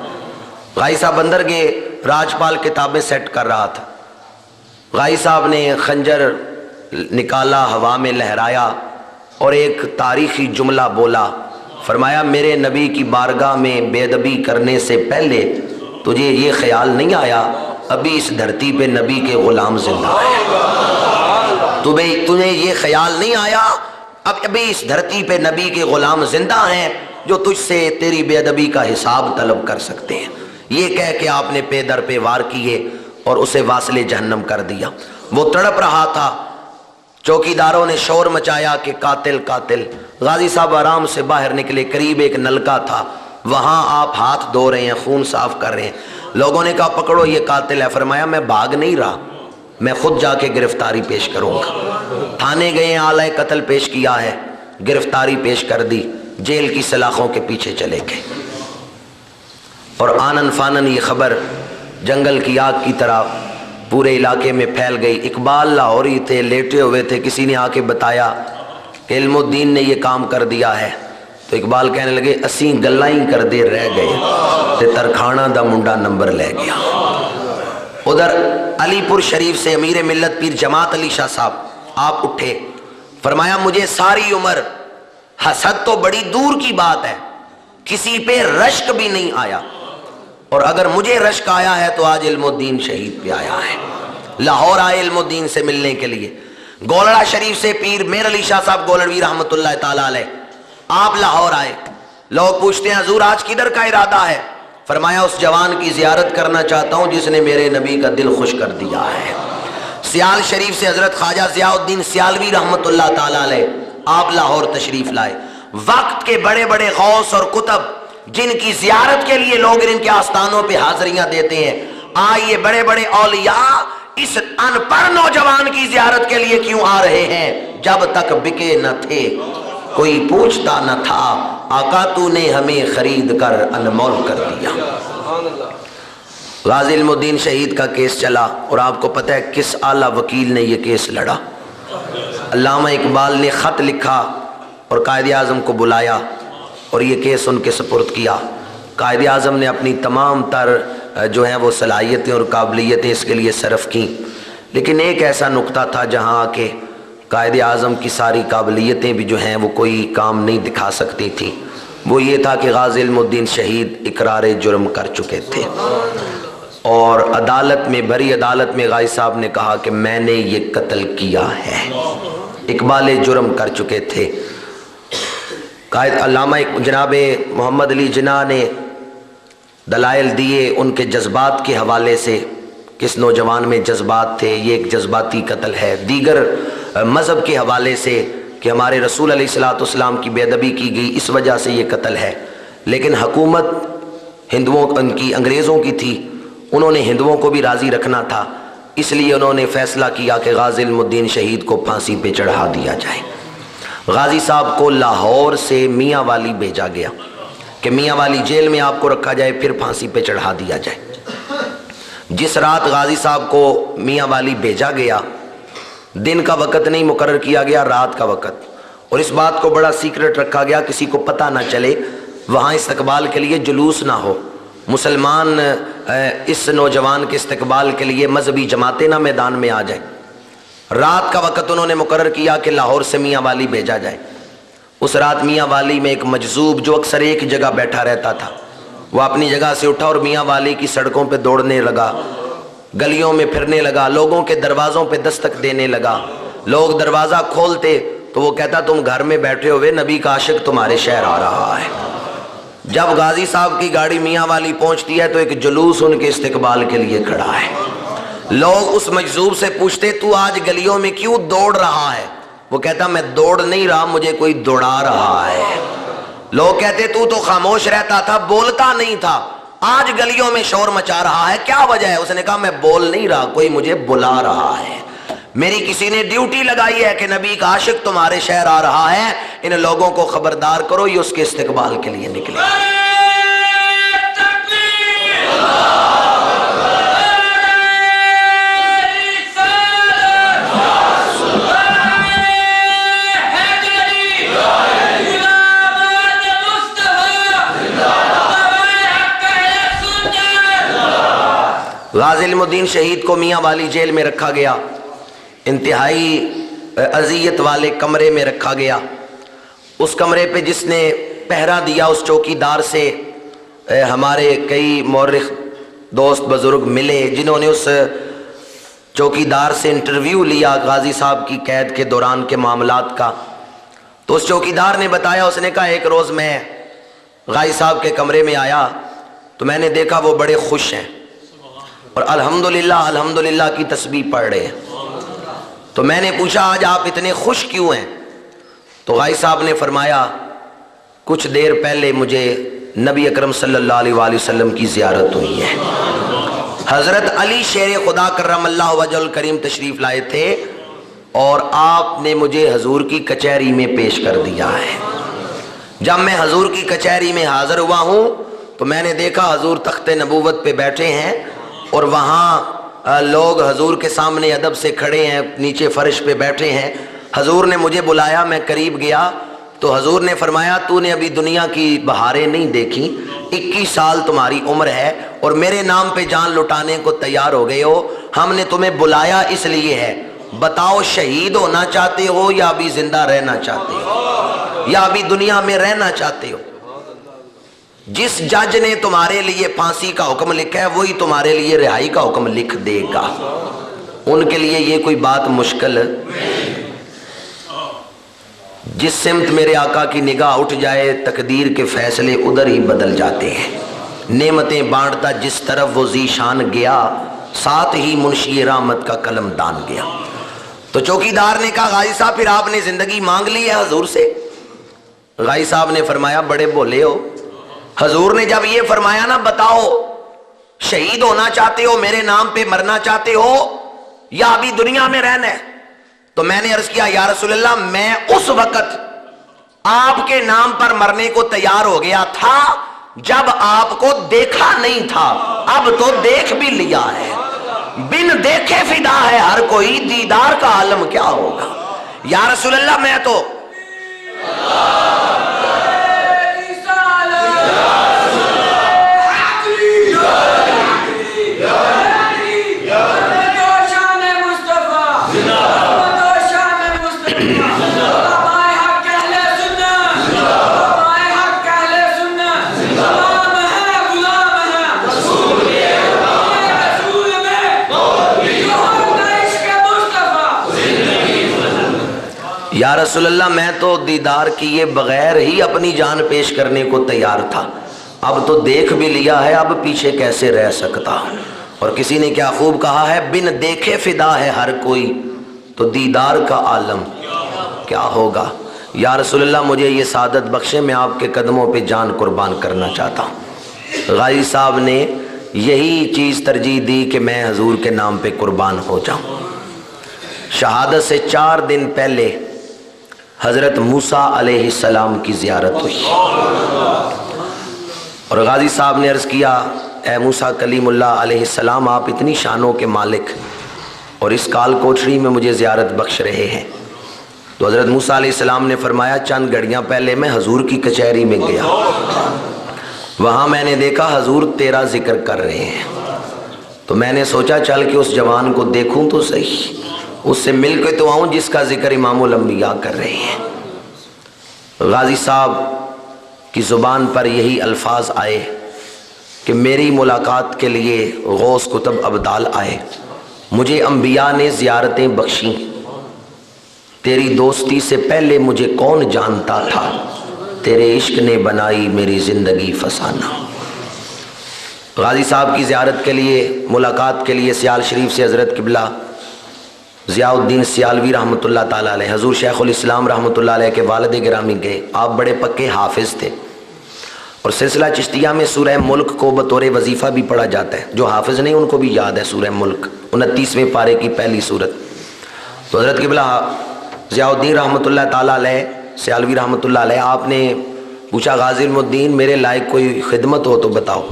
غازی صاحب اندر گئے، راجپال کتابیں سیٹ کر رہا تھا، غازی صاحب نے خنجر نکالا، ہوا میں لہرایا اور ایک تاریخی جملہ بولا، فرمایا میرے نبی کی بارگاہ میں بے ادبی کرنے سے پہلے تجھے یہ خیال نہیں آیا ابھی اس دھرتی پہ نبی کے غلام زندہ ہیں؟ تجھے یہ خیال نہیں آیا ابھی اس دھرتی پہ نبی کے غلام زندہ ہیں جو تجھ سے تیری بے ادبی کا حساب طلب کر سکتے ہیں؟ یہ کہہ کے آپ نے پے در پہ وار کیے اور اسے واصل جہنم کر دیا۔ وہ تڑپ رہا تھا، چوکیداروں نے شور مچایا کہ قاتل قاتل۔ غازی صاحب آرام سے باہر نکلے، قریب ایک نلکا تھا، وہاں آپ ہاتھ دھو رہے ہیں، خون صاف کر رہے ہیں۔ لوگوں نے کہا پکڑو یہ قاتل ہے، فرمایا میں بھاگ نہیں رہا، میں خود جا کے گرفتاری پیش کروں گا۔ تھانے گئے، آلۂ قتل پیش کیا ہے، گرفتاری پیش کر دی، جیل کی سلاخوں کے پیچھے چلے گئے، اور آنن فانن یہ خبر جنگل کی آگ کی طرح پورے علاقے میں پھیل گئی۔ اقبال لاہوری تھے، لیٹے ہوئے تھے، کسی نے آ کے بتایا کہ علم الدین نے یہ کام کر دیا ہے، تو اقبال کہنے لگے اسیں گلاں ہی کر دے رہ گئے تے ترکھانہ دا منڈا نمبر لے گیا۔ ادھر علی پور شریف سے امیر ملت پیر جماعت علی شاہ صاحب آپ اٹھے، فرمایا مجھے ساری عمر حسد تو بڑی دور کی بات ہے، کسی پہ رشک بھی نہیں آیا، اور اگر مجھے رشک آیا ہے تو آج علم الدین شہید پہ آیا ہے۔ لاہور آئے علم الدین سے ملنے کے لیے، گولڑا شریف سے پیر میر علی شاہ صاحب گولڑوی رحمۃ اللہ تعالی علیہ آپ لاہور آئے۔ لوگ پوچھتے ہیں حضور آج کدھر کا ارادہ ہے؟ فرمایا اس جوان کی زیارت کرنا چاہتا ہوں جس نے میرے نبی کا دل خوش کر دیا ہے۔ سیال شریف سے حضرت خواجہ ضیاء الدین سیالوی رحمۃ اللہ تعالی علیہ آپ لاہور تشریف لائے۔ وقت کے بڑے بڑے غوث اور کتب جن کی زیارت کے لیے لوگ ان کے آستانوں پہ حاضریاں دیتے ہیں، آئیے بڑے بڑے اولیاء اس ان پڑھ نوجوان کی زیارت کے لیے کیوں آ رہے ہیں؟ جب تک بکے نہ تھے کوئی پوچھتا نہ تھا، آقا تو نے ہمیں خرید کر انمول کر دیا۔ غازی علم الدین شہید کا کیس چلا، اور آپ کو پتہ ہے کس اعلیٰ وکیل نے یہ کیس لڑا؟ علامہ اقبال نے خط لکھا اور قائد اعظم کو بلایا اور یہ کیس ان کے سپرد کیا۔ قائد اعظم نے اپنی تمام تر جو ہیں وہ صلاحیتیں اور قابلیتیں اس کے لیے صرف کیں، لیکن ایک ایسا نقطہ تھا جہاں کہ قائد اعظم کی ساری قابلیتیں بھی جو ہیں وہ کوئی کام نہیں دکھا سکتی تھیں، وہ یہ تھا کہ غازی علم الدین شہید اقرار جرم کر چکے تھے، اور عدالت میں بھری عدالت میں غازی صاحب نے کہا کہ میں نے یہ قتل کیا ہے، اقبال جرم کر چکے تھے۔ قائد علامہ جناب محمد علی جناح نے دلائل دیے ان کے جذبات کے حوالے سے، کس نوجوان میں جذبات تھے، یہ ایک جذباتی قتل ہے، دیگر مذہب کے حوالے سے کہ ہمارے رسول علیہ الصلوۃ والسلام کی بے ادبی کی گئی اس وجہ سے یہ قتل ہے، لیکن حکومت ہندوؤں کی انگریزوں کی تھی، انہوں نے ہندوؤں کو بھی راضی رکھنا تھا، اس لیے انہوں نے فیصلہ کیا کہ غازی علم الدین شہید کو پھانسی پہ چڑھا دیا جائے۔ غازی صاحب کو لاہور سے میاں والی بھیجا گیا کہ میاں والی جیل میں آپ کو رکھا جائے، پھر پھانسی پہ چڑھا دیا جائے۔ جس رات غازی صاحب کو میاں والی بھیجا گیا، دن کا وقت نہیں مقرر کیا گیا، رات کا وقت، اور اس بات کو بڑا سیکرٹ رکھا گیا، کسی کو پتہ نہ چلے، وہاں استقبال کے لیے جلوس نہ ہو، مسلمان اس نوجوان کے استقبال کے لیے مذہبی جماعتیں نہ میدان میں آ جائیں۔ رات کا وقت انہوں نے مقرر کیا کہ لاہور سے میاں والی بھیجا جائے۔ اس رات میاں والی میں ایک مجذوب جو اکثر ایک جگہ بیٹھا رہتا تھا، وہ اپنی جگہ سے اٹھا اور میاں والی کی سڑکوں پہ دوڑنے لگا، گلیوں میں پھرنے لگا، لوگوں کے دروازوں پہ دستک دینے لگا۔ لوگ دروازہ کھولتے تو وہ کہتا تم گھر میں بیٹھے ہوئے، نبی کا عاشق تمہارے شہر آ رہا ہے۔ جب غازی صاحب کی گاڑی میاں والی پہنچتی ہے تو ایک جلوس ان کے استقبال کے لیے کھڑا ہے۔ لوگ اس مجذوب سے پوچھتے تو آج گلیوں میں کیوں دوڑ رہا ہے؟ وہ کہتا میں دوڑ نہیں رہا، مجھے کوئی دوڑا رہا ہے۔ لوگ کہتے تو خاموش رہتا تھا، بولتا نہیں تھا، آج گلیوں میں شور مچا رہا ہے، کیا وجہ ہے؟ اس نے کہا میں بول نہیں رہا، کوئی مجھے بلا رہا ہے، میری کسی نے ڈیوٹی لگائی ہے کہ نبی کا عاشق تمہارے شہر آ رہا ہے، ان لوگوں کو خبردار کرو، یہ اس کے استقبال کے لیے نکلے۔ غازی علم الدین شہید کو میاں والی جیل میں رکھا گیا، انتہائی اذیت والے کمرے میں رکھا گیا۔ اس کمرے پہ جس نے پہرا دیا اس چوکیدار سے ہمارے کئی مورخ دوست بزرگ ملے جنہوں نے اس چوکیدار سے انٹرویو لیا غازی صاحب کی قید کے دوران کے معاملات کا۔ تو اس چوکیدار نے بتایا، اس نے کہا ایک روز میں غازی صاحب کے کمرے میں آیا تو میں نے دیکھا وہ بڑے خوش ہیں اور الحمدللہ کی تسبیح پڑھ رہے ہیں۔ تو میں نے پوچھا آج آپ اتنے خوش کیوں ہیں؟ تو غازی صاحب نے فرمایا کچھ دیر پہلے مجھے نبی اکرم صلی اللہ علیہ وآلہ وسلم کی زیارت ہوئی ہے۔ حضرت علی شیر خدا کرم اللہ وجہ الکریم تشریف لائے تھے اور آپ نے مجھے حضور کی کچہری میں پیش کر دیا ہے۔ جب میں حضور کی کچہری میں حاضر ہوا ہوں تو میں نے دیکھا حضور تخت نبوت پہ بیٹھے ہیں اور وہاں لوگ حضور کے سامنے ادب سے کھڑے ہیں، نیچے فرش پہ بیٹھے ہیں۔ حضور نے مجھے بلایا، میں قریب گیا تو حضور نے فرمایا تو نے ابھی دنیا کی بہاریں نہیں دیکھی، 21 سال تمہاری عمر ہے اور میرے نام پہ جان لٹانے کو تیار ہو گئے ہو، ہم نے تمہیں بلایا اس لیے ہے، بتاؤ شہید ہونا چاہتے ہو یا ابھی زندہ رہنا چاہتے ہو یا ابھی دنیا میں رہنا چاہتے ہو؟ جس جج نے تمہارے لیے پھانسی کا حکم لکھا ہے وہی تمہارے لیے رہائی کا حکم لکھ دے گا، ان کے لیے یہ کوئی بات مشکل؟ جس سمت میرے آقا کی نگاہ اٹھ جائے تقدیر کے فیصلے ادھر ہی بدل جاتے ہیں۔ نعمتیں بانٹتا جس طرف وہ ذیشان گیا، ساتھ ہی منشی رحمت کا قلم دان گیا۔ تو چوکیدار نے کہا غازی صاحب پھر آپ نے زندگی مانگ لی ہے حضور سے؟ غازی صاحب نے فرمایا بڑے بولے ہو، حضور نے جب یہ فرمایا نا بتاؤ شہید ہونا چاہتے ہو، میرے نام پہ مرنا چاہتے ہو یا ابھی دنیا میں رہنا ہے، تو میں نے عرض کیا یا رسول اللہ میں اس وقت آپ کے نام پر مرنے کو تیار ہو گیا تھا جب آپ کو دیکھا نہیں تھا، اب تو دیکھ بھی لیا ہے، بن دیکھے فدا ہے ہر کوئی، دیدار کا عالم کیا ہوگا؟ یا رسول اللہ میں تو یا رسول اللہ میں تو دیدار کیے بغیر ہی اپنی جان پیش کرنے کو تیار تھا، اب تو دیکھ بھی لیا ہے، اب پیچھے کیسے رہ سکتا ہوں؟ اور کسی نے کیا خوب کہا ہے، بن دیکھے فدا ہے ہر کوئی تو دیدار کا عالم کیا ہوگا؟ یا رسول اللہ مجھے یہ سعادت بخشے، میں آپ کے قدموں پہ جان قربان کرنا چاہتا ہوں۔ غازی صاحب نے یہی چیز ترجیح دی کہ میں حضور کے نام پہ قربان ہو جاؤں۔ شہادت سے 4 دن پہلے حضرت موسیٰ علیہ السلام کی زیارت ہوئی اور غازی صاحب نے عرض کیا اے موسیٰ کلیم اللہ علیہ السلام، آپ اتنی شانوں کے مالک اور اس کال کوٹری میں مجھے زیارت بخش رہے ہیں۔ تو حضرت موسیٰ علیہ السلام نے فرمایا چند گھڑیاں پہلے میں حضور کی کچہری میں گیا، وہاں میں نے دیکھا حضور تیرا ذکر کر رہے ہیں، تو میں نے سوچا چل کے اس جوان کو دیکھوں تو صحیح۔ اس سے مل کے تو آؤں جس کا ذکر امام الانبیاء کر رہے ہیں۔ غازی صاحب کی زبان پر یہی الفاظ آئے کہ میری ملاقات کے لیے غوث کتب ابدال آئے، مجھے انبیاء نے زیارتیں بخشیں، تیری دوستی سے پہلے مجھے کون جانتا تھا، تیرے عشق نے بنائی میری زندگی فسانہ۔ غازی صاحب کی زیارت کے لیے، ملاقات کے لیے سیال شریف سے حضرت قبلہ ضیاء الدین سیالوی رحمۃ اللہ تعالیٰ علیہ، حضور شیخ الاسلام رحمۃ اللہ علیہ کے والد گرامی گئے۔ آپ بڑے پکے حافظ تھے اور سلسلہ چشتیہ میں سورہ ملک کو بطور وظیفہ بھی پڑھا جاتا ہے، جو حافظ نہیں ان کو بھی یاد ہے سورہ ملک، 29ویں پارے کی پہلی سورت۔ تو حضرت قبلہ ضیاء الدین رحمۃ اللہ تعالیٰ علیہ سیالوی رحمۃ اللہ علیہ، آپ نے پوچھا غازی علم الدین میرے لائق کوئی خدمت ہو تو بتاؤ۔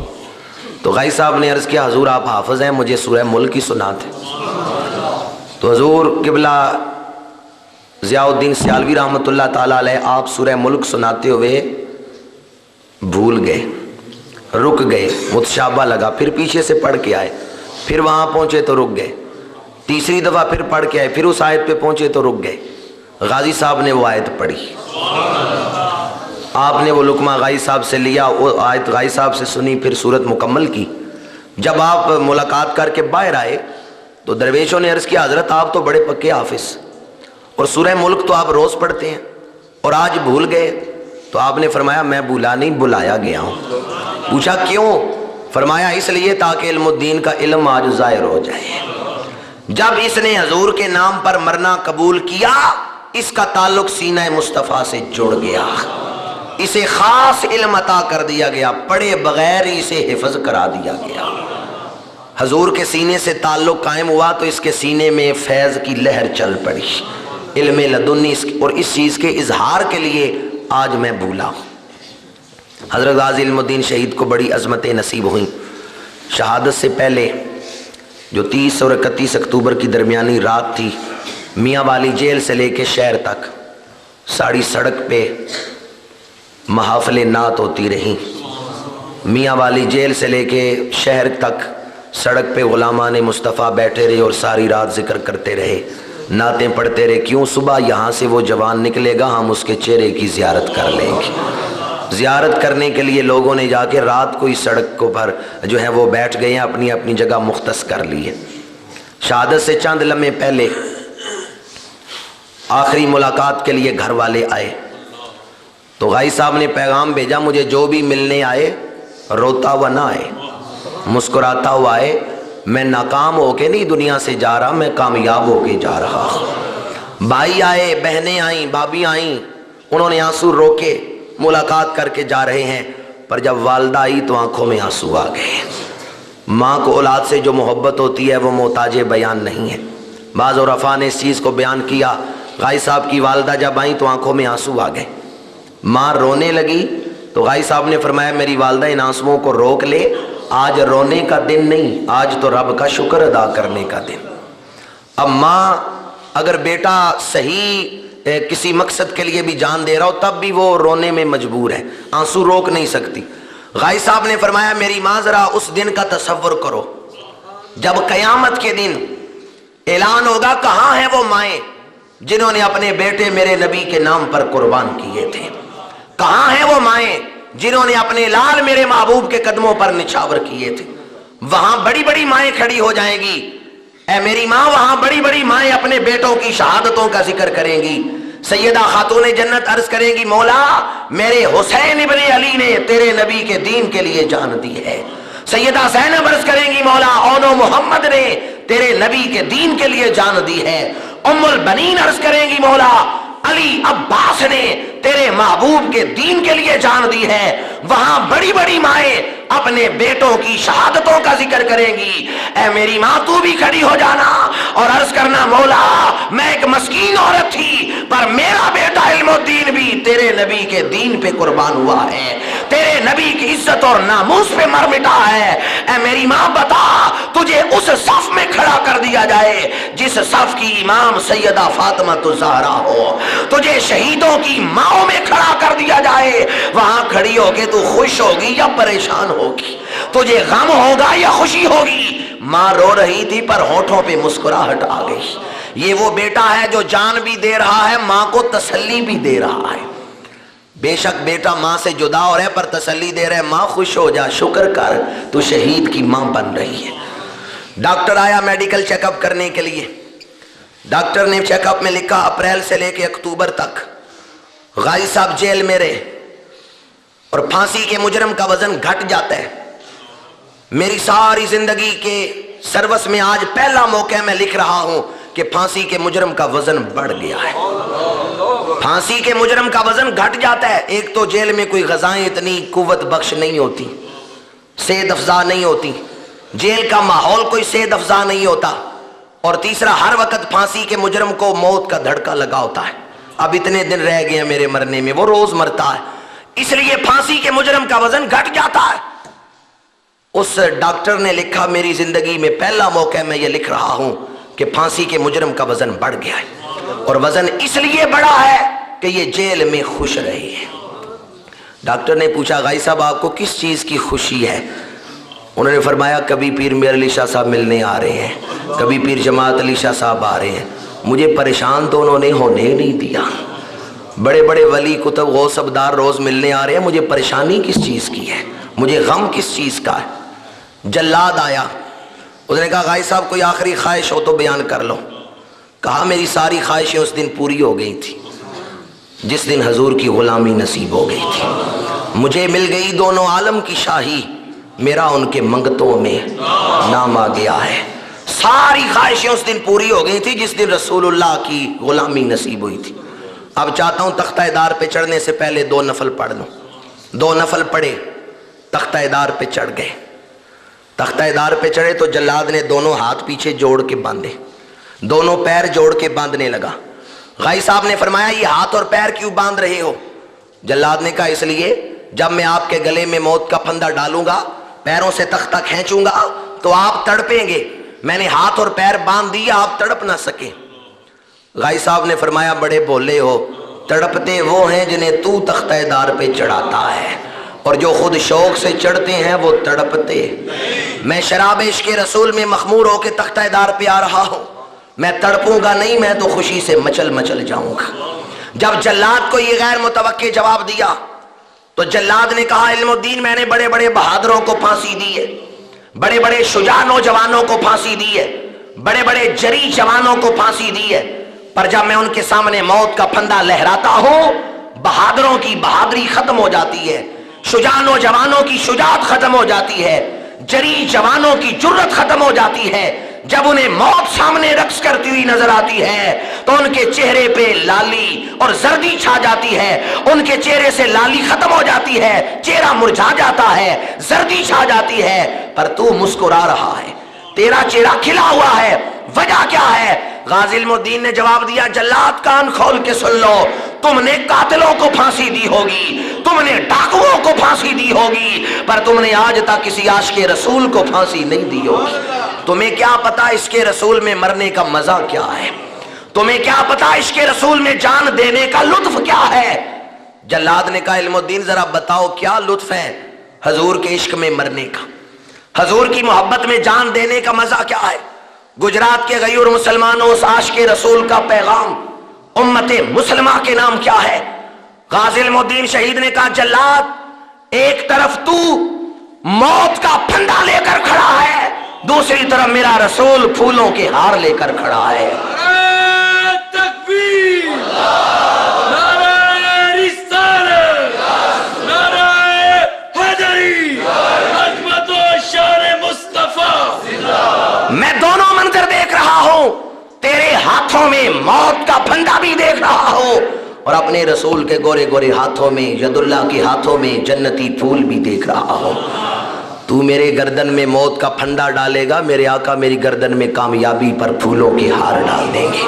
تو غازی صاحب نے عرض کیا حضور آپ حافظ ہیں، مجھے سورہ ملک ہی سناتے۔ تو حضور قبلہ ضیاء الدین سیالوی رحمۃ اللہ تعالیٰ علیہ آپ سورہ ملک سناتے ہوئے بھول گئے، رک گئے، متشابہ لگا، پھر پیچھے سے پڑھ کے آئے، پھر وہاں پہنچے تو رک گئے، تیسری دفعہ پھر پڑھ کے آئے، پھر اس آیت پہ پہنچے تو رک گئے۔ غازی صاحب نے وہ آیت پڑھی، آپ نے وہ لقمہ غازی صاحب سے لیا، وہ آیت غازی صاحب سے سنی، پھر سورت مکمل کی۔ جب آپ ملاقات کر کے باہر آئے تو درویشوں نے عرض کیا حضرت آپ تو بڑے پکے حافظ اور سورہ ملک تو آپ روز پڑھتے ہیں اور آج بھول گئے۔ تو آپ نے فرمایا میں بھولا نہیں، بلایا گیا ہوں۔ پوچھا کیوں؟ فرمایا اس لیے تاکہ علم الدین کا علم آج ظاہر ہو جائے۔ جب اس نے حضور کے نام پر مرنا قبول کیا، اس کا تعلق سینہ مصطفیٰ سے جڑ گیا، اسے خاص علم عطا کر دیا گیا، پڑھے بغیر ہی اسے حفظ کرا دیا گیا۔ حضور کے سینے سے تعلق قائم ہوا تو اس کے سینے میں فیض کی لہر چل پڑی، علم لدنی، اور اس چیز کے اظہار کے لیے آج میں بھولا ہوں۔ حضرت غازی علم الدین شہید کو بڑی عظمتیں نصیب ہوئیں۔ شہادت سے پہلے جو 30 اور 31 اکتوبر کی درمیانی رات تھی، میاں والی جیل سے لے کے شہر تک ساڑی سڑک پہ محافل نعت ہوتی رہیں۔ میاں والی جیل سے لے کے شہر تک سڑک پہ غلامان مصطفیٰ بیٹھے رہے اور ساری رات ذکر کرتے رہے، نعتیں پڑھتے رہے، کیوں صبح یہاں سے وہ جوان نکلے گا ہم اس کے چہرے کی زیارت کر لیں گے۔ زیارت کرنے کے لیے لوگوں نے جا کے رات کو ہی سڑک کو پر جو ہے وہ بیٹھ گئے ہیں، اپنی اپنی جگہ مختص کر لی ہے۔ شہادت سے چند لمحے پہلے آخری ملاقات کے لیے گھر والے آئے تو غازی صاحب نے پیغام بھیجا مجھے جو بھی ملنے آئے روتا ہوا نہ آئے، مسکراتا ہوا آئے، میں ناکام ہو کے نہیں دنیا سے جا رہا، میں کامیاب ہو کے جا رہا۔ بھائی آئے، بہنیں آئیں، بھابھی آئیں، انہوں نے آنسو روکے، ملاقات کر کے جا رہے ہیں، پر جب والدہ آئی تو آنکھوں میں آنسو آ گئے۔ ماں کو اولاد سے جو محبت ہوتی ہے وہ محتاج بیان نہیں ہے۔ بعض عرفاء نے اس چیز کو بیان کیا، غازی صاحب کی والدہ جب آئیں تو آنکھوں میں آنسو آ گئے، ماں رونے لگی تو غازی صاحب نے فرمایا میری والدہ ان آنسوؤں کو روک لے، آج رونے کا دن نہیں، آج تو رب کا شکر ادا کرنے کا دن۔ اب ماں اگر بیٹا صحیح کسی مقصد کے لیے بھی جان دے رہا ہو تب بھی وہ رونے میں مجبور ہے، آنسو روک نہیں سکتی۔ غازی صاحب نے فرمایا میری ماں ذرا اس دن کا تصور کرو جب قیامت کے دن اعلان ہوگا کہاں ہیں وہ مائیں جنہوں نے اپنے بیٹے میرے نبی کے نام پر قربان کیے تھے، کہاں ہیں وہ مائیں جنہوں نے اپنے لال میرے محبوب کے قدموں پر نچھاور کیے تھے۔ وہاں بڑی بڑی مائیں کھڑی ہو جائیں گی، اے میری ماں، وہاں بڑی بڑی مائیں اپنے بیٹوں کی شہادتوں کا ذکر کریں گی۔ سیدہ خاتون جنت عرض کریں گی مولا میرے حسین ابن علی نے تیرے نبی کے دین کے لیے جان دی ہے۔ سیدہ زینب عرض کریں گی مولا اون و محمد نے تیرے نبی کے دین کے لیے جان دی ہے۔ ام البنین عرض کریں گی مولا علی عباس نے تیرے محبوب کے دین کے لیے جان دی ہے۔ وہاں بڑی بڑی مائیں اپنے بیٹوں کی شہادتوں کا ذکر کریں گی۔ اے میری ماں تو بھی کھڑی ہو جانا اور عرض کرنا مولا میں ایک مسکین عورت تھی پر میرا بیٹا علم الدین بھی تیرے نبی کے دین پہ قربان ہوا ہے، تیرے نبی کی عزت اور ناموس پہ مر مٹا ہے۔ اے میری ماں بتا تجھے اس صف میں کھڑا کر دیا جائے جس صف کی امام سیدہ فاطمہ الزہرا ہو، تجھے شہیدوں کی ماؤں میں کھڑا کر دیا جائے، وہاں کھڑی ہو کے تو خوش ہوگی یا پریشان ہوگی، تجھے غم ہوگا یا خوشی ہوگی۔ ماں رو رہی تھی پر ہونٹوں پہ مسکراہٹ آ گئی، یہ وہ بیٹا ہے جو جان بھی دے رہا ہے، ماں کو تسلی بھی دے رہا ہے۔ بے شک بیٹا ماں سے جدا ہو رہا ہے پر تسلی دے رہا ہے، ماں خوش ہو جا، شکر کر، تو شہید کی ماں بن رہی ہے۔ ڈاکٹر آیا میڈیکل چیک اپ کرنے کے لیے، ڈاکٹر نے چیک اپ میں لکھا اپریل سے لے کے اکتوبر تک غازی صاحب جیل میں رہے اور پھانسی کے مجرم کا وزن گھٹ جاتا ہے۔ میری ساری زندگی کے سروس میں آج پہلا موقع میں لکھ رہا ہوں کہ پھانسی کے مجرم کا وزن بڑھ گیا ہے، پھانسی کے مجرم کا وزن گھٹ جاتا ہے۔ ایک تو جیل میں کوئی غذائیں اتنی قوت بخش نہیں ہوتی، صحت افزا نہیں ہوتی، جیل کا ماحول کوئی صحت افزا نہیں ہوتا، اور تیسرا ہر وقت پھانسی کے مجرم کو موت کا دھڑکا لگا ہوتا ہے۔ اب اتنے دن رہ گئے ہیں میرے مرنے میں، وہ روز مرتا ہے، اس لیے پھانسی کے مجرم کا وزن گھٹ جاتا ہے۔ اس ڈاکٹر نے لکھا میری زندگی میں پہلا موقع میں یہ لکھ رہا ہوں کہ پھانسی کے مجرم کا وزن بڑھ گیا ہے، اور وزن اس لیے بڑا ہے کہ یہ جیل میں خوش رہے ہیں۔ ڈاکٹر نے پوچھا غازی صاحب آپ کو کس چیز کی خوشی ہے؟ انہوں نے فرمایا کبھی پیر میر علی شاہ صاحب ملنے آ رہے ہیں، کبھی پیر جماعت علی شاہ صاحب آ رہے ہیں، مجھے پریشان تو انہوں نے ہونے نہیں دیا۔ بڑے بڑے ولی کتب غوث ابدار روز ملنے آ رہے ہیں، مجھے پریشانی کس چیز کی ہے، مجھے غم کس چیز کا ہے؟ جلاد آیا، اس نے کہا غازی صاحب کوئی آخری خواہش ہو تو بیان کر لو۔ کہا میری ساری خواہشیں اس دن پوری ہو گئی تھی جس دن حضور کی غلامی نصیب ہو گئی تھی، مجھے مل گئی دونوں عالم کی شاہی، میرا ان کے منگتوں میں نام آ گیا ہے۔ ساری خواہشیں اس دن پوری ہو گئی تھی جس دن رسول اللہ کی غلامی نصیب ہوئی تھی۔ اب چاہتا ہوں تختہ دار پہ چڑھنے سے پہلے 2 نفل پڑھ لوں۔ 2 نفل پڑھے، تختہ دار پہ چڑھ گئے۔ تختہ دار پہ چڑھے تو جلاد نے دونوں ہاتھ پیچھے جوڑ کے باندھے، دونوں پیر جوڑ کے باندھنے لگا۔ غازی صاحب نے فرمایا یہ ہاتھ اور پیر کیوں باندھ رہے ہو؟ جلاد نے کہا اس لیے جب میں آپ کے گلے میں موت کا پھندا ڈالوں گا، پیروں سے تختہ کھینچوں گا تو آپ تڑپیں گے، میں نے ہاتھ اور پیر باندھ دیا آپ تڑپ نہ سکیں۔ غازی صاحب نے فرمایا بڑے بھولے ہو، تڑپتے وہ ہیں جنہیں تو تختہ دار پہ چڑھاتا ہے، اور جو خود شوق سے چڑھتے ہیں وہ تڑپتے۔ میں شراب عشق رسول میں مخمور ہو کے تختہ دار پہ آ رہا ہوں، میں تڑپوں گا نہیں، میں تو خوشی سے مچل مچل جاؤں گا۔ جب جلاد کو یہ غیر متوقع جواب دیا تو جلاد نے کہا علم الدین میں نے بڑے بڑے بہادروں کو پھانسی دی ہے، بڑے بڑے شجاع نوجوانوں کو پھانسی دی ہے، بڑے بڑے جری جوانوں کو پھانسی دی ہے، پر جب میں ان کے سامنے موت کا پھندا لہراتا ہوں بہادروں کی بہادری ختم ہو جاتی ہے، شجاع نوجوانوں کی شجاعت ختم ہو جاتی ہے، جری جوانوں کی جرت ختم ہو جاتی ہے۔ جب انہیں موت سامنے رقص کرتی ہوئی نظر آتی ہے تو ان کے چہرے پہ لالی اور زردی چھا جاتی ہے، ان کے چہرے سے لالی ختم ہو جاتی ہے، چہرہ مرجھا جاتا ہے، زردی چھا جاتی ہے، پر تو مسکرا رہا ہے، تیرا چہرہ کھلا ہوا ہے، وجہ کیا ہے؟ غازی علم الدین نے جواب دیا جلاد کان کھول کے سن لو، تم نے قاتلوں کو پھانسی دی ہوگی، تم نے ڈاکوؤں کو پھانسی دی ہوگی، پر تم نے آج تک کسی عاشق رسول کو پھانسی نہیں دی ہوگی۔ تمہیں کیا پتا اس کے رسول میں مرنے کا مزہ کیا ہے، تمہیں کیا پتا اس کے رسول میں جان دینے کا لطف کیا ہے؟ جلاد نے کہا علم الدین ذرا بتاؤ کیا لطف ہے حضور کے عشق میں مرنے کا، حضور کی محبت میں جان دینے کا مزہ کیا ہے؟ گجرات کے غیور مسلمانوں اس عاشق رسول کا پیغام امت مسلمہ کے نام کیا ہے؟ غازی علم الدین شہید نے کہا جلاد ایک طرف تو موت کا پھندا لے کر کھڑا ہے، دوسری طرف میرا رسول پھولوں کے ہار لے کر کھڑا ہے۔ تکبیر، نعرہ رسالت، نعرہ حیدری، عظمت و شان مصطفیٰ۔ میں دونوں منظر دیکھ رہا ہوں، تیرے ہاتھوں میں موت کا پھندا بھی دیکھ رہا ہوں اور اپنے رسول کے گورے گورے ہاتھوں میں، ید اللہ کے ہاتھوں میں جنتی پھول بھی دیکھ رہا ہوں۔ تو میرے گردن میں موت کا پھندا ڈالے گا، میرے آقا میری گردن میں کامیابی پر پھولوں کے ہار ڈال دیں گے۔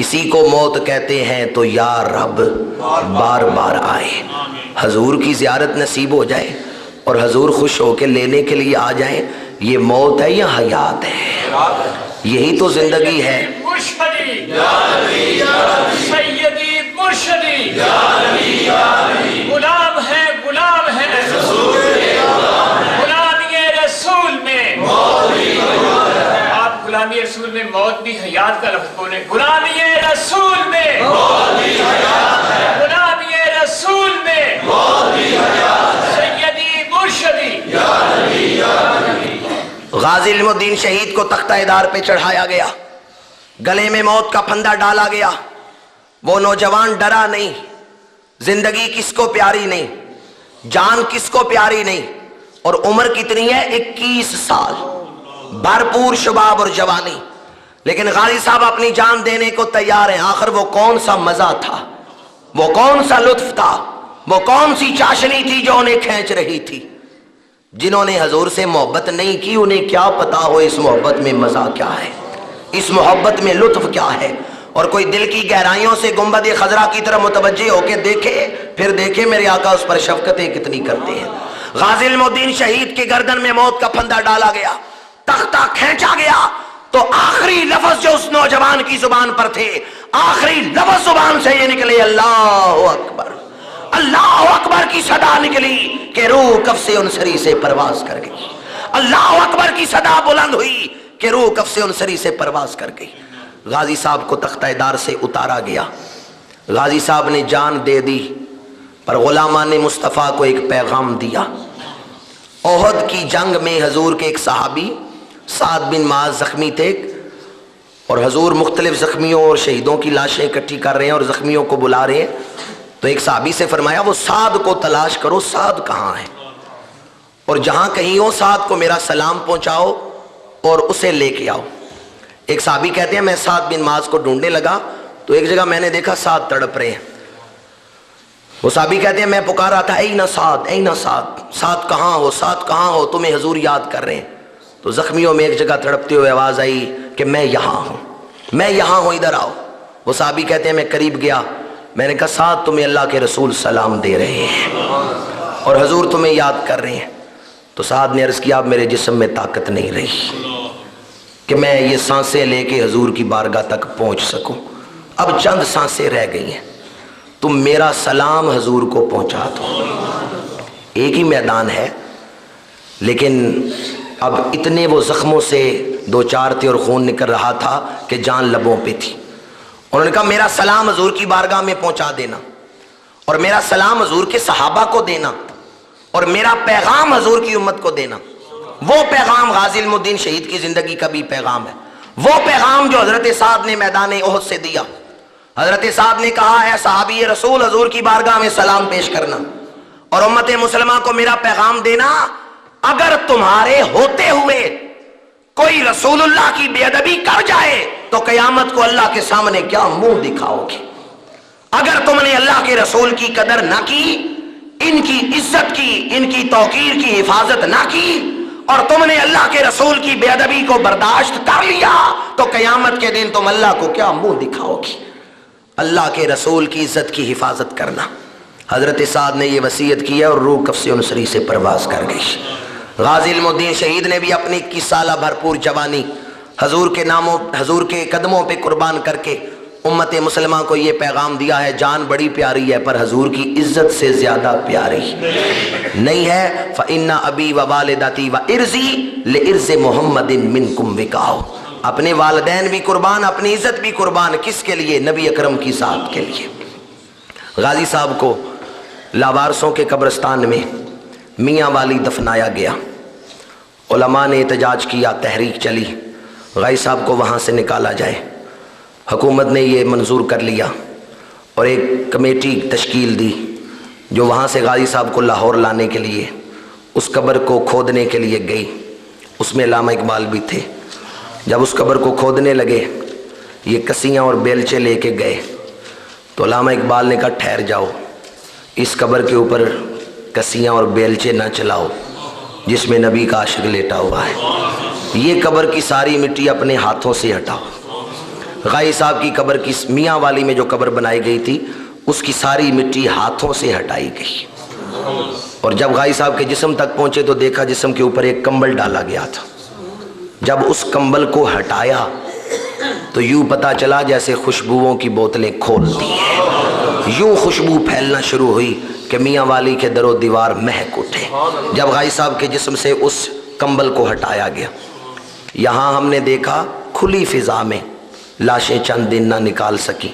اسی کو موت کہتے ہیں تو یا رب بار بار آئے، حضور کی زیارت نصیب ہو جائے اور حضور خوش ہو کے لینے کے لیے آ جائیں۔ یہ موت ہے یا حیات ہے؟ یہی تو زندگی ہے۔ مرشدی سیدی مرشدی غلام ہے، غلام ہے غلامی رسول میں، آپ غلام غلامی رسول میں موت بھی حیات کا لفظ بولے. غلامی رسول میں موت بھی حیات ہے. غلامی رسول میں موت بھی حیات ہے. سیدی مرشدی یا نبی یا نبی. غازی علم الدین شہید کو تختہ دار پہ چڑھایا گیا، گلے میں موت کا پھندا ڈالا گیا. وہ نوجوان ڈرا نہیں. زندگی کس کو پیاری نہیں، جان کس کو پیاری نہیں. اور عمر کتنی ہے؟ 21 سال، بھرپور شباب اور جوانی. لیکن غازی صاحب اپنی جان دینے کو تیار ہیں. آخر وہ کون سا مزہ تھا، وہ کون سا لطف تھا، وہ کون سی چاشنی تھی جو انہیں کھینچ رہی تھی. جنہوں نے حضور سے محبت نہیں کی انہیں کیا پتا ہو اس محبت میں مزہ کیا ہے، اس محبت میں لطف کیا ہے. اور کوئی دل کی گہرائیوں سے گنبد خضرا کی طرف متوجہ ہو کے دیکھے، پھر دیکھے میرے آقا اس پر شفقتیں کتنی کرتے ہیں. غازی علم الدین شہید کے گردن میں موت کا پھندا ڈالا گیا، تختہ کھینچا گیا تو آخری لفظ جو اس نوجوان کی زبان پر تھے، آخری لفظ زبان سے یہ نکلے اللہ اکبر. اللہ اکبر کی صدا نکلی کہ روح کف سے انصری سے پرواز کر گئی. اللہ اکبر کی صدا بلند ہوئی کہ روح کف سے انصری سے پرواز کر گئی. غازی صاحب کو تختہ دار سے اتارا گیا. غازی صاحب نے جان دے دی، پر غلامان مصطفیٰ کو ایک پیغام دیا. احد کی جنگ میں حضور کے ایک صحابی سعد بن معاذ زخمی تھے، اور حضور مختلف زخمیوں اور شہیدوں کی لاشیں اکٹھی کر رہے ہیں اور زخمیوں کو بلا رہے ہیں. تو ایک صحابی سے فرمایا وہ سعد کو تلاش کرو، سعد کہاں ہے، اور جہاں کہیں ہو سعد کو میرا سلام پہنچاؤ اور اسے لے کے آؤ. ایک صحابی کہتے ہیں میں سعد بن معاذ کو ڈھونڈنے لگا تو ایک جگہ میں نے دیکھا سعد تڑپ رہے ہیں. وہ صحابی کہتے ہیں میں پکار رہا تھا اینا سعد اینا سعد، سعد کہاں ہو، سعد کہاں ہو، تمہیں حضور یاد کر رہے ہیں. تو زخمیوں میں ایک جگہ تڑپتے ہوئے آواز آئی کہ میں یہاں ہوں، میں یہاں ہوں، ادھر آؤ. وہ صحابی کہتے ہیں میں قریب گیا، میں نے کہا سعد تمہیں اللہ کے رسول سلام دے رہے ہیں اور حضور تمہیں یاد کر رہے ہیں. تو سعد نے عرض کیا اب میرے جسم میں طاقت نہیں رہی کہ میں یہ سانسیں لے کے حضور کی بارگاہ تک پہنچ سکوں، اب چند سانسیں رہ گئی ہیں، تم میرا سلام حضور کو پہنچا دو. ایک ہی میدان ہے لیکن اب اتنے وہ زخموں سے دو چار تھے اور خون نکل رہا تھا کہ جان لبوں پہ تھی. انہوں نے کہا میرا سلام حضور کی بارگاہ میں پہنچا دینا، اور میرا سلام حضور کے صحابہ کو دینا، اور میرا پیغام حضور کی امت کو دینا. وہ پیغام غازی علم الدین شہید کی زندگی کا بھی پیغام ہے، وہ پیغام جو حضرت سعد نے میدان احد سے دیا. حضرت سعد نے کہا ہے صحابی رسول حضور کی بارگاہ میں سلام پیش کرنا اور امت مسلمہ کو میرا پیغام دینا، اگر تمہارے ہوتے ہوئے کوئی رسول اللہ کی بے ادبی کر جائے تو قیامت کو اللہ کے سامنے کیا منہ دکھاؤ گے. اگر تم نے اللہ کے رسول کی قدر نہ کی، ان کی عزت کی، ان کی توقیر کی حفاظت نہ کی، اور تم نے اللہ کے رسول کی بے ادبی کو برداشت کر لیا تو قیامت کے دن تم اللہ کو کیا منہ دکھاؤ گی. اللہ کے رسول کی عزت کی حفاظت کرنا. حضرت سعد نے یہ وصیت کی ہے اور روح کف سے انصری سے پرواز کر گئی. غازی علم الدین شہید نے بھی اپنی 21 سالہ بھرپور جوانی حضور کے ناموں، حضور کے قدموں پہ قربان کر کے امت مسلمہ کو یہ پیغام دیا ہے جان بڑی پیاری ہے پر حضور کی عزت سے زیادہ پیاری نہیں ہے. فَإِنَّ أَبِي وَوَالِدَتِي وَإِرْزِي لِإِرْزِ مُحَمَّدٍ مِّنْكُمْ وِقَاءُ. اپنے والدین بھی قربان، اپنی عزت بھی قربان، کس کے لیے؟ نبی اکرم کی ذات کے لیے. غازی صاحب کو لاوارسوں کے قبرستان میں میاں والی دفنایا گیا. علماء نے احتجاج کیا، تحریک چلی غازی صاحب کو وہاں سے نکالا جائے. حکومت نے یہ منظور کر لیا اور ایک کمیٹی تشکیل دی جو وہاں سے غازی صاحب کو لاہور لانے کے لیے اس قبر کو کھودنے کے لیے گئی. اس میں علامہ اقبال بھی تھے. جب اس قبر کو کھودنے لگے یہ کسیاں اور بیلچے لے کے گئے تو علامہ اقبال نے کہا ٹھہر جاؤ، اس قبر کے اوپر کسیاں اور بیلچے نہ چلاؤ جس میں نبی کا عاشق لیٹا ہوا ہے. یہ قبر کی ساری مٹی اپنے ہاتھوں سے ہٹاؤ. غازی صاحب کی قبر کی میاں والی میں جو قبر بنائی گئی تھی اس کی ساری مٹی ہاتھوں سے ہٹائی گئی. اور جب غازی صاحب کے جسم تک پہنچے تو دیکھا جسم کے اوپر ایک کمبل ڈالا گیا تھا. جب اس کمبل کو ہٹایا تو یوں پتا چلا جیسے خوشبوؤں کی بوتلیں کھولتی ہیں، یوں خوشبو پھیلنا شروع ہوئی کہ میاں والی کے در و دیوار مہک اٹھے. جب غازی صاحب کے جسم سے اس کمبل کو ہٹایا گیا، یہاں ہم نے دیکھا کھلی فضا میں لاشیں چند دن نہ نکال سکی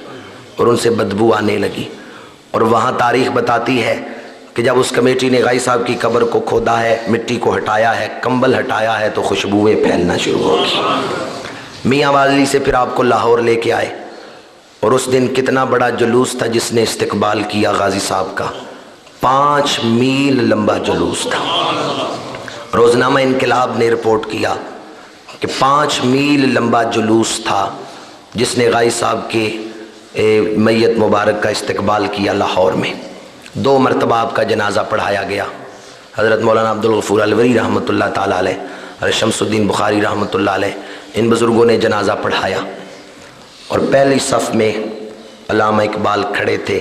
اور ان سے بدبو آنے لگی. اور وہاں تاریخ بتاتی ہے کہ جب اس کمیٹی نے غائی صاحب کی قبر کو کھودا ہے، مٹی کو ہٹایا ہے، کمبل ہٹایا ہے، تو خوشبوئیں پھیلنا شروع ہوگی. میاں والی سے پھر آپ کو لاہور لے کے آئے، اور اس دن کتنا بڑا جلوس تھا جس نے استقبال کیا غازی صاحب کا. 5 میل لمبا جلوس تھا. روزنامہ انقلاب نے رپورٹ کیا کہ 5 میل لمبا جلوس تھا جس نے غازی صاحب کے میت مبارک کا استقبال کیا لاہور میں. 2 مرتبہ آپ کا جنازہ پڑھایا گیا. حضرت مولانا عبدالغفور الوری رحمۃ اللہ تعالیٰ علیہ اور شمس الدین بخاری رحمۃ اللہ علیہ، ان بزرگوں نے جنازہ پڑھایا. اور پہلی صف میں علامہ اقبال کھڑے تھے.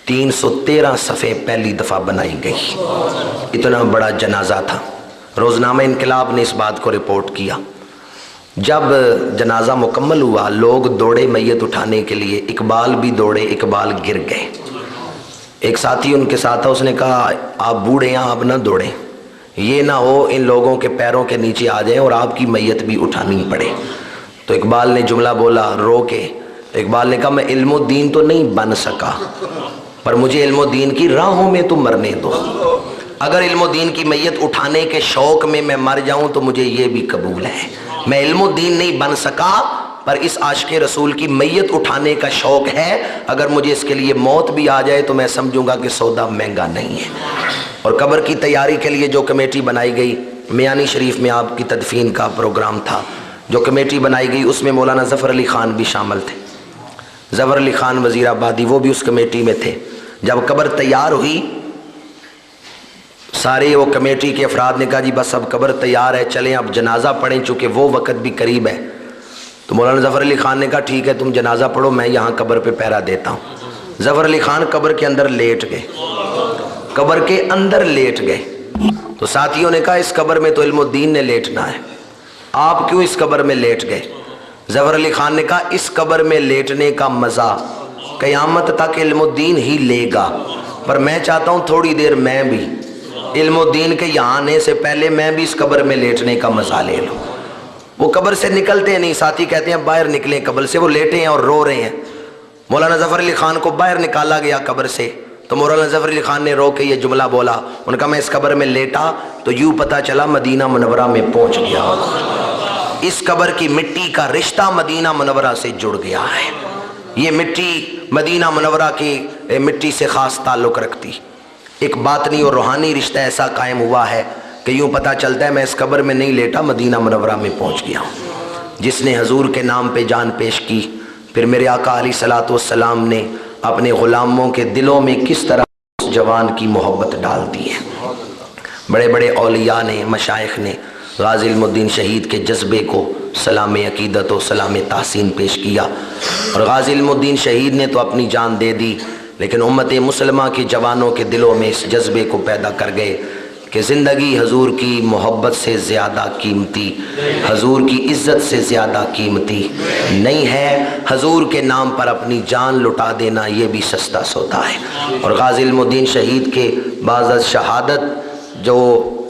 313 صفیں پہلی دفعہ بنائی گئی. اتنا بڑا جنازہ تھا. روزنامہ انقلاب نے اس بات کو رپورٹ کیا. جب جنازہ مکمل ہوا، لوگ دوڑے میت اٹھانے کے لیے. اقبال بھی دوڑے، اقبال گر گئے. ایک ساتھی ان کے ساتھ تھا، اس نے کہا آپ بوڑھے ہیں، آپ نہ دوڑیں، یہ نہ ہو ان لوگوں کے پیروں کے نیچے آ جائیں اور آپ کی میت بھی اٹھانی پڑے. تو اقبال نے جملہ بولا رو کے. اقبال نے کہا میں علم و دین تو نہیں بن سکا، پر مجھے علم و دین کی راہوں میں تو مرنے دو. اگر علم و دین کی میت اٹھانے کے شوق میں میں مر جاؤں تو مجھے یہ بھی قبول ہے. میں علم و دین نہیں بن سکا، پر اس عاشق رسول کی میت اٹھانے کا شوق ہے. اگر مجھے اس کے لیے موت بھی آ جائے تو میں سمجھوں گا کہ سودا مہنگا نہیں ہے. اور قبر کی تیاری کے لیے جو کمیٹی بنائی گئی، میانی شریف میں آپ کی تدفین کا پروگرام تھا. جو کمیٹی بنائی گئی اس میں مولانا ظفر علی خان بھی شامل تھے. ظفر علی خان وزیر آبادی، وہ بھی اس کمیٹی میں تھے. جب قبر تیار ہوئی، سارے وہ کمیٹی کے افراد نے کہا جی بس اب قبر تیار ہے، چلیں اب جنازہ پڑھیں چونکہ وہ وقت بھی قریب ہے. تو مولانا ظفر علی خان نے کہا ٹھیک ہے تم جنازہ پڑھو، میں یہاں قبر پہ پہرا دیتا ہوں. ظفر علی خان قبر کے اندر لیٹ گئے. قبر کے اندر لیٹ گئے. تو ساتھیوں نے کہا اس قبر میں تو علم الدین نے لیٹنا ہے، آپ کیوں اس قبر میں لیٹ گئے؟ ظفر علی خان نے کہا اس قبر میں لیٹنے کا مزہ قیامت تک علم الدین ہی لے گا، پر میں چاہتا ہوں تھوڑی دیر میں بھی علم الدین کے یہاں آنے سے پہلے میں بھی اس قبر میں لیٹنے کا مزہ لے لوں. وہ قبر سے نکلتے نہیں. ساتھی کہتے ہیں باہر نکلیں قبر سے. وہ لیٹے ہیں اور رو رہے ہیں. مولانا ظفر علی خان کو باہر نکالا گیا قبر سے. تو مولانا ظفر علی خان نے رو کے یہ جملہ بولا. ان کا میں اس قبر میں لیٹا تو یوں پتہ چلا مدینہ منورہ میں پہنچ گیا. اس قبر کی مٹی کا رشتہ مدینہ منورہ سے جڑ گیا ہے. یہ مٹی مدینہ منورہ کی مٹی سے خاص تعلق رکھتی. ایک باطنی اور روحانی رشتہ ایسا قائم ہوا ہے کہ یوں پتہ چلتا ہے میں اس قبر میں نہیں لیٹا، مدینہ منورہ میں پہنچ گیا ہوں. جس نے حضور کے نام پہ جان پیش کی، پھر میرے آقا علیہ الصلوۃ والسلام نے اپنے غلاموں کے دلوں میں کس طرح اس جوان کی محبت ڈال دی ہے. بڑے بڑے اولیاء نے، مشائخ نے غازی علم الدین شہید کے جذبے کو سلام عقیدت و سلام تحسین پیش کیا. اور غازی علم الدین شہید نے تو اپنی جان دے دی، لیکن امت مسلمہ کے جوانوں کے دلوں میں اس جذبے کو پیدا کر گئے کہ زندگی حضور کی محبت سے زیادہ قیمتی، حضور کی عزت سے زیادہ قیمتی نہیں ہے. حضور کے نام پر اپنی جان لٹا دینا یہ بھی سستا سودا ہے. اور غازی علم الدین شہید کے بعد از شہادت جو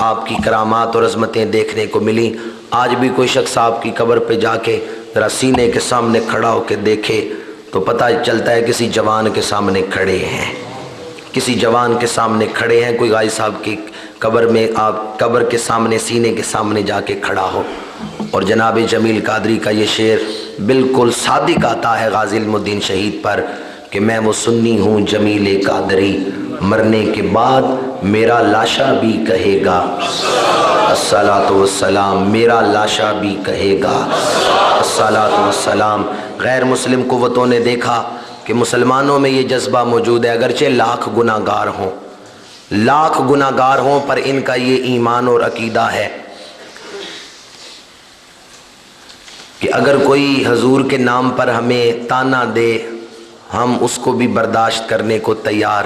آپ کی کرامات اور عظمتیں دیکھنے کو ملی، آج بھی کوئی شخص آپ کی قبر پہ جا کے ذرا سینے کے سامنے کھڑا ہو کے دیکھے تو پتہ چلتا ہے کسی جوان کے سامنے کھڑے ہیں، کسی جوان کے سامنے کھڑے ہیں. کوئی غازی صاحب کی قبر میں آپ قبر کے سامنے سینے کے سامنے جا کے کھڑا ہو. اور جناب جمیل قادری کا یہ شعر بالکل صادق آتا ہے غازی علم الدین شہید پر کہ میں وہ سنی ہوں جمیل قادری، مرنے کے بعد میرا لاشا بھی کہے گا الصلاۃ والسلام، میرا لاشا بھی کہے گا الصلاۃ والسلام. غیر مسلم قوتوں نے دیکھا کہ مسلمانوں میں یہ جذبہ موجود ہے، اگرچہ لاکھ گناہ گار ہوں، لاکھ گناہ گار ہوں، پر ان کا یہ ایمان اور عقیدہ ہے کہ اگر کوئی حضور کے نام پر ہمیں تانا دے ہم اس کو بھی برداشت کرنے کو تیار.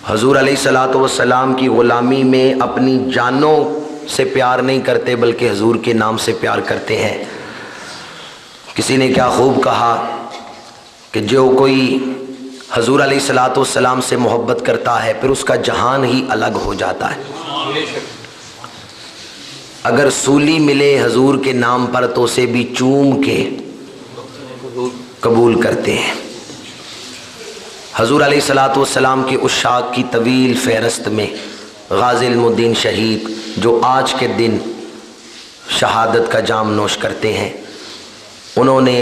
حضور علیہ الصلوۃ والسلام کی غلامی میں اپنی جانوں سے پیار نہیں کرتے بلکہ حضور کے نام سے پیار کرتے ہیں. کسی نے کیا خوب کہا کہ جو کوئی حضور علیہ الصلوۃ والسلام سے محبت کرتا ہے پھر اس کا جہان ہی الگ ہو جاتا ہے. اگر سولی ملے حضور کے نام پر تو اسے بھی چوم کے قبول کرتے ہیں۔ حضور علیہ الصلوۃ والسلام کے عشاق کی طویل فہرست میں غازی علم الدین شہید جو آج کے دن شہادت کا جام نوش کرتے ہیں، انہوں نے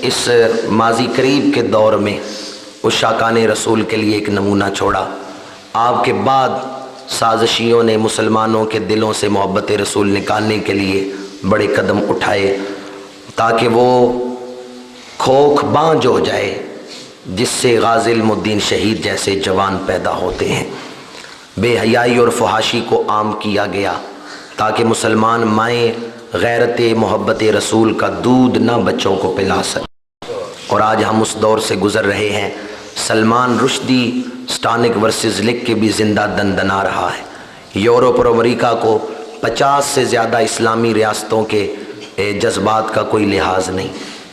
اس ماضی قریب کے دور میں عشاقان رسول کے لیے ایک نمونہ چھوڑا۔ آپ کے بعد سازشیوں نے مسلمانوں کے دلوں سے محبت رسول نکالنے کے لیے بڑے قدم اٹھائے تاکہ وہ کھوکھ بانجھ ہو جائے، جس سے غازی علم الدین شہید جیسے جوان پیدا ہوتے ہیں۔ بے حیائی اور فحاشی کو عام کیا گیا تاکہ مسلمان مائیں غیرت محبت رسول کا دودھ نہ بچوں کو پلا سکیں، اور آج ہم اس دور سے گزر رہے ہیں۔ سلمان رشدی سٹانک ورسز لکھ کے بھی زندہ دندنا رہا ہے۔ یورپ اور امریکہ کو 50 سے زیادہ اسلامی ریاستوں کے جذبات کا کوئی لحاظ نہیں،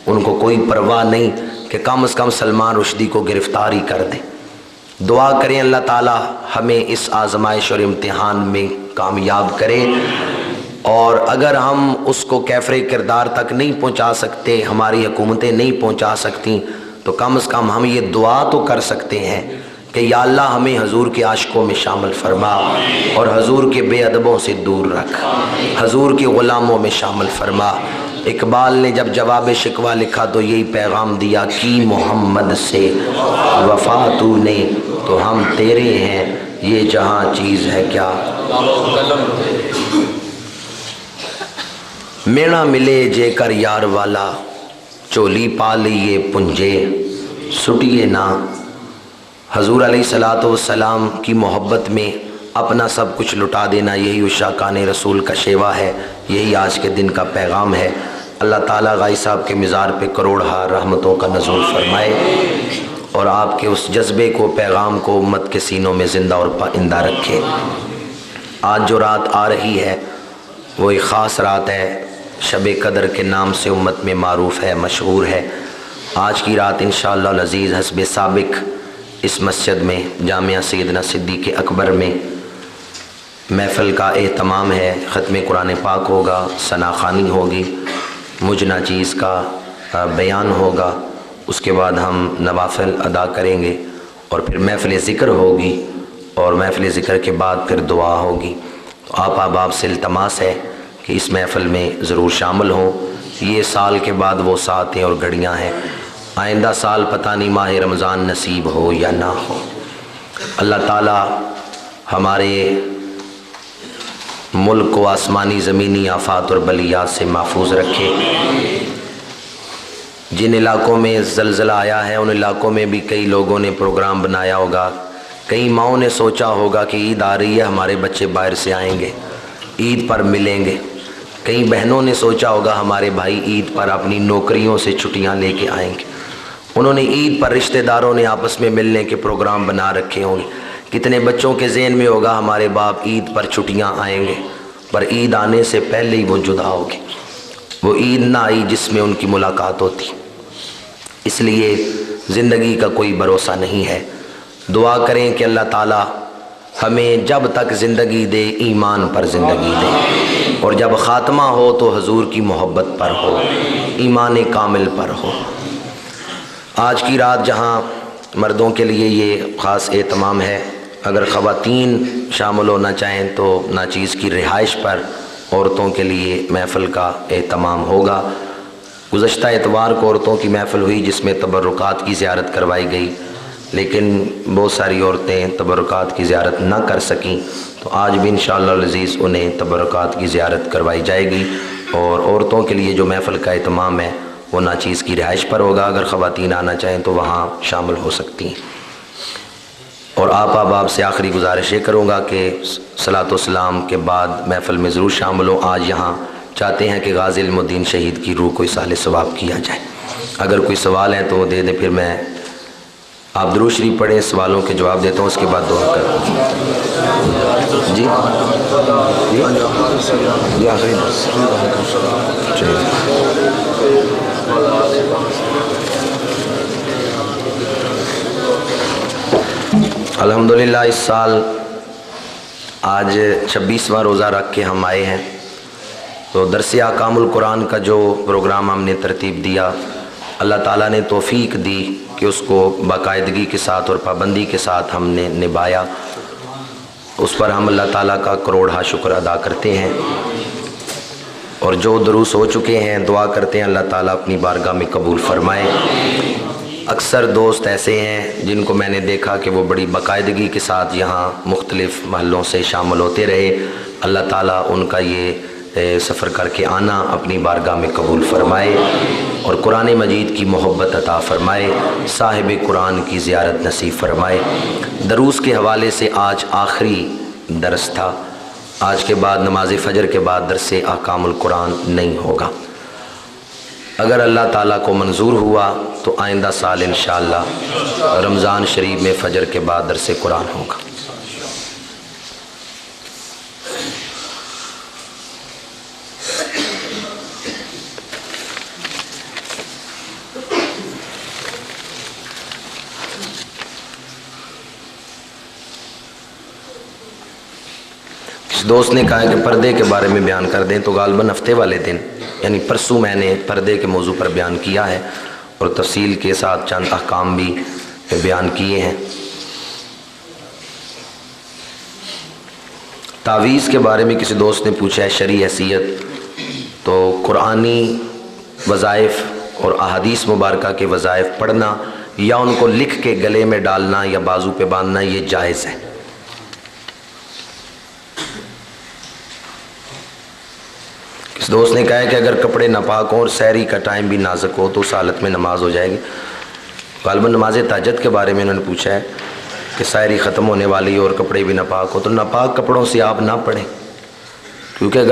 ان کو کوئی پرواہ نہیں کہ کم از کم سلمان رشدی کو گرفتار ہی کر دیں۔ دعا کریں اللہ تعالی ہمیں اس آزمائش اور امتحان میں کامیاب کرے، اور اگر ہم اس کو کیفر کردار تک نہیں پہنچا سکتے، ہماری حکومتیں نہیں پہنچا سکتی، تو کم از کم ہم یہ دعا تو کر سکتے ہیں کہ یا اللہ ہمیں حضور کے عاشقوں میں شامل فرما اور حضور کے بے ادبوں سے دور رکھ، حضور کے غلاموں میں شامل فرما۔ اقبال نے جب جواب شکوہ لکھا تو یہی پیغام دیا کہ محمد سے وفا تو نے تو ہم تیرے ہیں، یہ جہاں چیز ہے کیا۔ مینا ملے جے کر یار والا، چولی پا لیے پنجے سٹیے نا۔ حضور علیہ الصلوۃ والسلام کی محبت میں اپنا سب کچھ لٹا دینا، یہی عشاقان رسول کا شیوا ہے، یہی آج کے دن کا پیغام ہے۔ اللہ تعالیٰ غازی صاحب کے مزار پہ کروڑہا رحمتوں کا نزول فرمائے، اور آپ کے اس جذبے کو، پیغام کو امت کے سینوں میں زندہ اور پائندہ رکھے۔ آج جو رات آ رہی ہے وہ ایک خاص رات ہے، شب قدر کے نام سے امت میں معروف ہے، مشہور ہے۔ آج کی رات انشاءاللہ العزیز حسب سابق اس مسجد میں جامعہ سیدنا صدیق اکبر میں محفل کا اہتمام ہے۔ ختم قرآن پاک ہوگا، ثنا خوانی ہوگی، مجھ ناچیز کا بیان ہوگا، اس کے بعد ہم نوافل ادا کریں گے، اور پھر محفل ذکر ہوگی، اور محفل ذکر کے بعد پھر دعا ہوگی۔ تو آپ احباب سے التماس ہے کہ اس محفل میں ضرور شامل ہوں۔ یہ سال کے بعد وہ ساعتیں اور گھڑیاں ہیں، آئندہ سال پتہ نہیں ماہ رمضان نصیب ہو یا نہ ہو۔ اللہ تعالی ہمارے ملک کو آسمانی زمینی آفات اور بلیات سے محفوظ رکھے۔ جن علاقوں میں زلزلہ آیا ہے ان علاقوں میں بھی کئی لوگوں نے پروگرام بنایا ہوگا، کئی ماؤں نے سوچا ہوگا کہ عید آ رہی ہے، ہمارے بچے باہر سے آئیں گے، عید پر ملیں گے۔ کئی بہنوں نے سوچا ہوگا ہمارے بھائی عید پر اپنی نوکریوں سے چھٹیاں لے کے آئیں گے۔ انہوں نے عید پر رشتہ داروں نے آپس میں ملنے کے پروگرام بنا رکھے ہوں گے۔ کتنے بچوں کے ذہن میں ہوگا ہمارے باپ عید پر چھٹیاں آئیں گے، پر عید آنے سے پہلے ہی وہ جدا ہو گئے، وہ عید نہ آئی جس میں ان کی ملاقات ہوتی۔ اس لیے زندگی کا کوئی بھروسہ نہیں ہے۔ دعا کریں کہ اللہ تعالی ہمیں جب تک زندگی دے ایمان پر زندگی دے، اور جب خاتمہ ہو تو حضور کی محبت پر ہو، ایمان کامل پر ہو۔ آج کی رات جہاں مردوں کے لیے یہ خاص اہتمام ہے، اگر خواتین شامل ہونا چاہیں تو ناچیز کی رہائش پر عورتوں کے لیے محفل کا اہتمام ہوگا۔ گزشتہ اتوار کو عورتوں کی محفل ہوئی جس میں تبرکات کی زیارت کروائی گئی، لیکن بہت ساری عورتیں تبرکات کی زیارت نہ کر سکیں، تو آج بھی انشاءاللہ العزیز انہیں تبرکات کی زیارت کروائی جائے گی۔ اور عورتوں کے لیے جو محفل کا اہتمام ہے وہ ناچیز کی رہائش پر ہوگا، اگر خواتین آنا چاہیں تو وہاں شامل ہو سکتی ہیں۔ اور آپ احباب سے آخری گزارش یہ کروں گا کہ صلاۃ و سلام کے بعد محفل میں ضرور شامل ہوں۔ آج یہاں چاہتے ہیں کہ غازی علم الدین شہید کی روح کو اصال ثواب کیا جائے۔ اگر کوئی سوال ہے تو وہ دے دیں، پھر میں آپ درود شریف پڑھیں، سوالوں کے جواب دیتا ہوں، اس کے بعد دعا کرتا ہوں۔ جی جی آخری الحمدللہ اس سال آج 26واں روزہ رکھ کے ہم آئے ہیں۔ تو درس احکام القرآن کا جو پروگرام ہم نے ترتیب دیا، اللہ تعالیٰ نے توفیق دی کہ اس کو باقاعدگی کے ساتھ اور پابندی کے ساتھ ہم نے نبھایا، اس پر ہم اللہ تعالیٰ کا کروڑہ شکر ادا کرتے ہیں۔ اور جو دروس ہو چکے ہیں دعا کرتے ہیں اللہ تعالیٰ اپنی بارگاہ میں قبول فرمائے۔ اکثر دوست ایسے ہیں جن کو میں نے دیکھا کہ وہ بڑی باقاعدگی کے ساتھ یہاں مختلف محلوں سے شامل ہوتے رہے، اللہ تعالیٰ ان کا یہ سفر کر کے آنا اپنی بارگاہ میں قبول فرمائے اور قرآن مجید کی محبت عطا فرمائے، صاحب قرآن کی زیارت نصیب فرمائے۔ دروس کے حوالے سے آج آخری درس تھا، آج کے بعد نماز فجر کے بعد درس احکام القرآن نہیں ہوگا۔ اگر اللہ تعالیٰ کو منظور ہوا تو آئندہ سال انشاءاللہ رمضان شریف میں فجر کے بعد درس قرآن ہوگا۔ دوست نے کہا کہ پردے کے بارے میں بیان کر دیں، تو غالباً ہفتے والے دن یعنی پرسوں میں نے پردے کے موضوع پر بیان کیا ہے اور تفصیل کے ساتھ چند احکام بھی بیان کیے ہیں۔ تعویذ کے بارے میں کسی دوست نے پوچھا ہے شرعی حیثیت، تو قرآنی وظائف اور احادیث مبارکہ کے وظائف پڑھنا یا ان کو لکھ کے گلے میں ڈالنا یا بازو پہ باندھنا یہ جائز ہے۔ اس دوست نے کہا ہے کہ اگر کپڑے ناپاک ہوں اور سحری کا ٹائم بھی نازک ہو تو اس حالت میں نماز ہو جائے گی۔ غالباً نماز تہجد کے بارے میں انہوں نے پوچھا ہے کہ سحری ختم ہونے والی اور کپڑے بھی ناپاک ہو، تو ناپاک کپڑوں سے آپ نہ پڑھیں، کیونکہ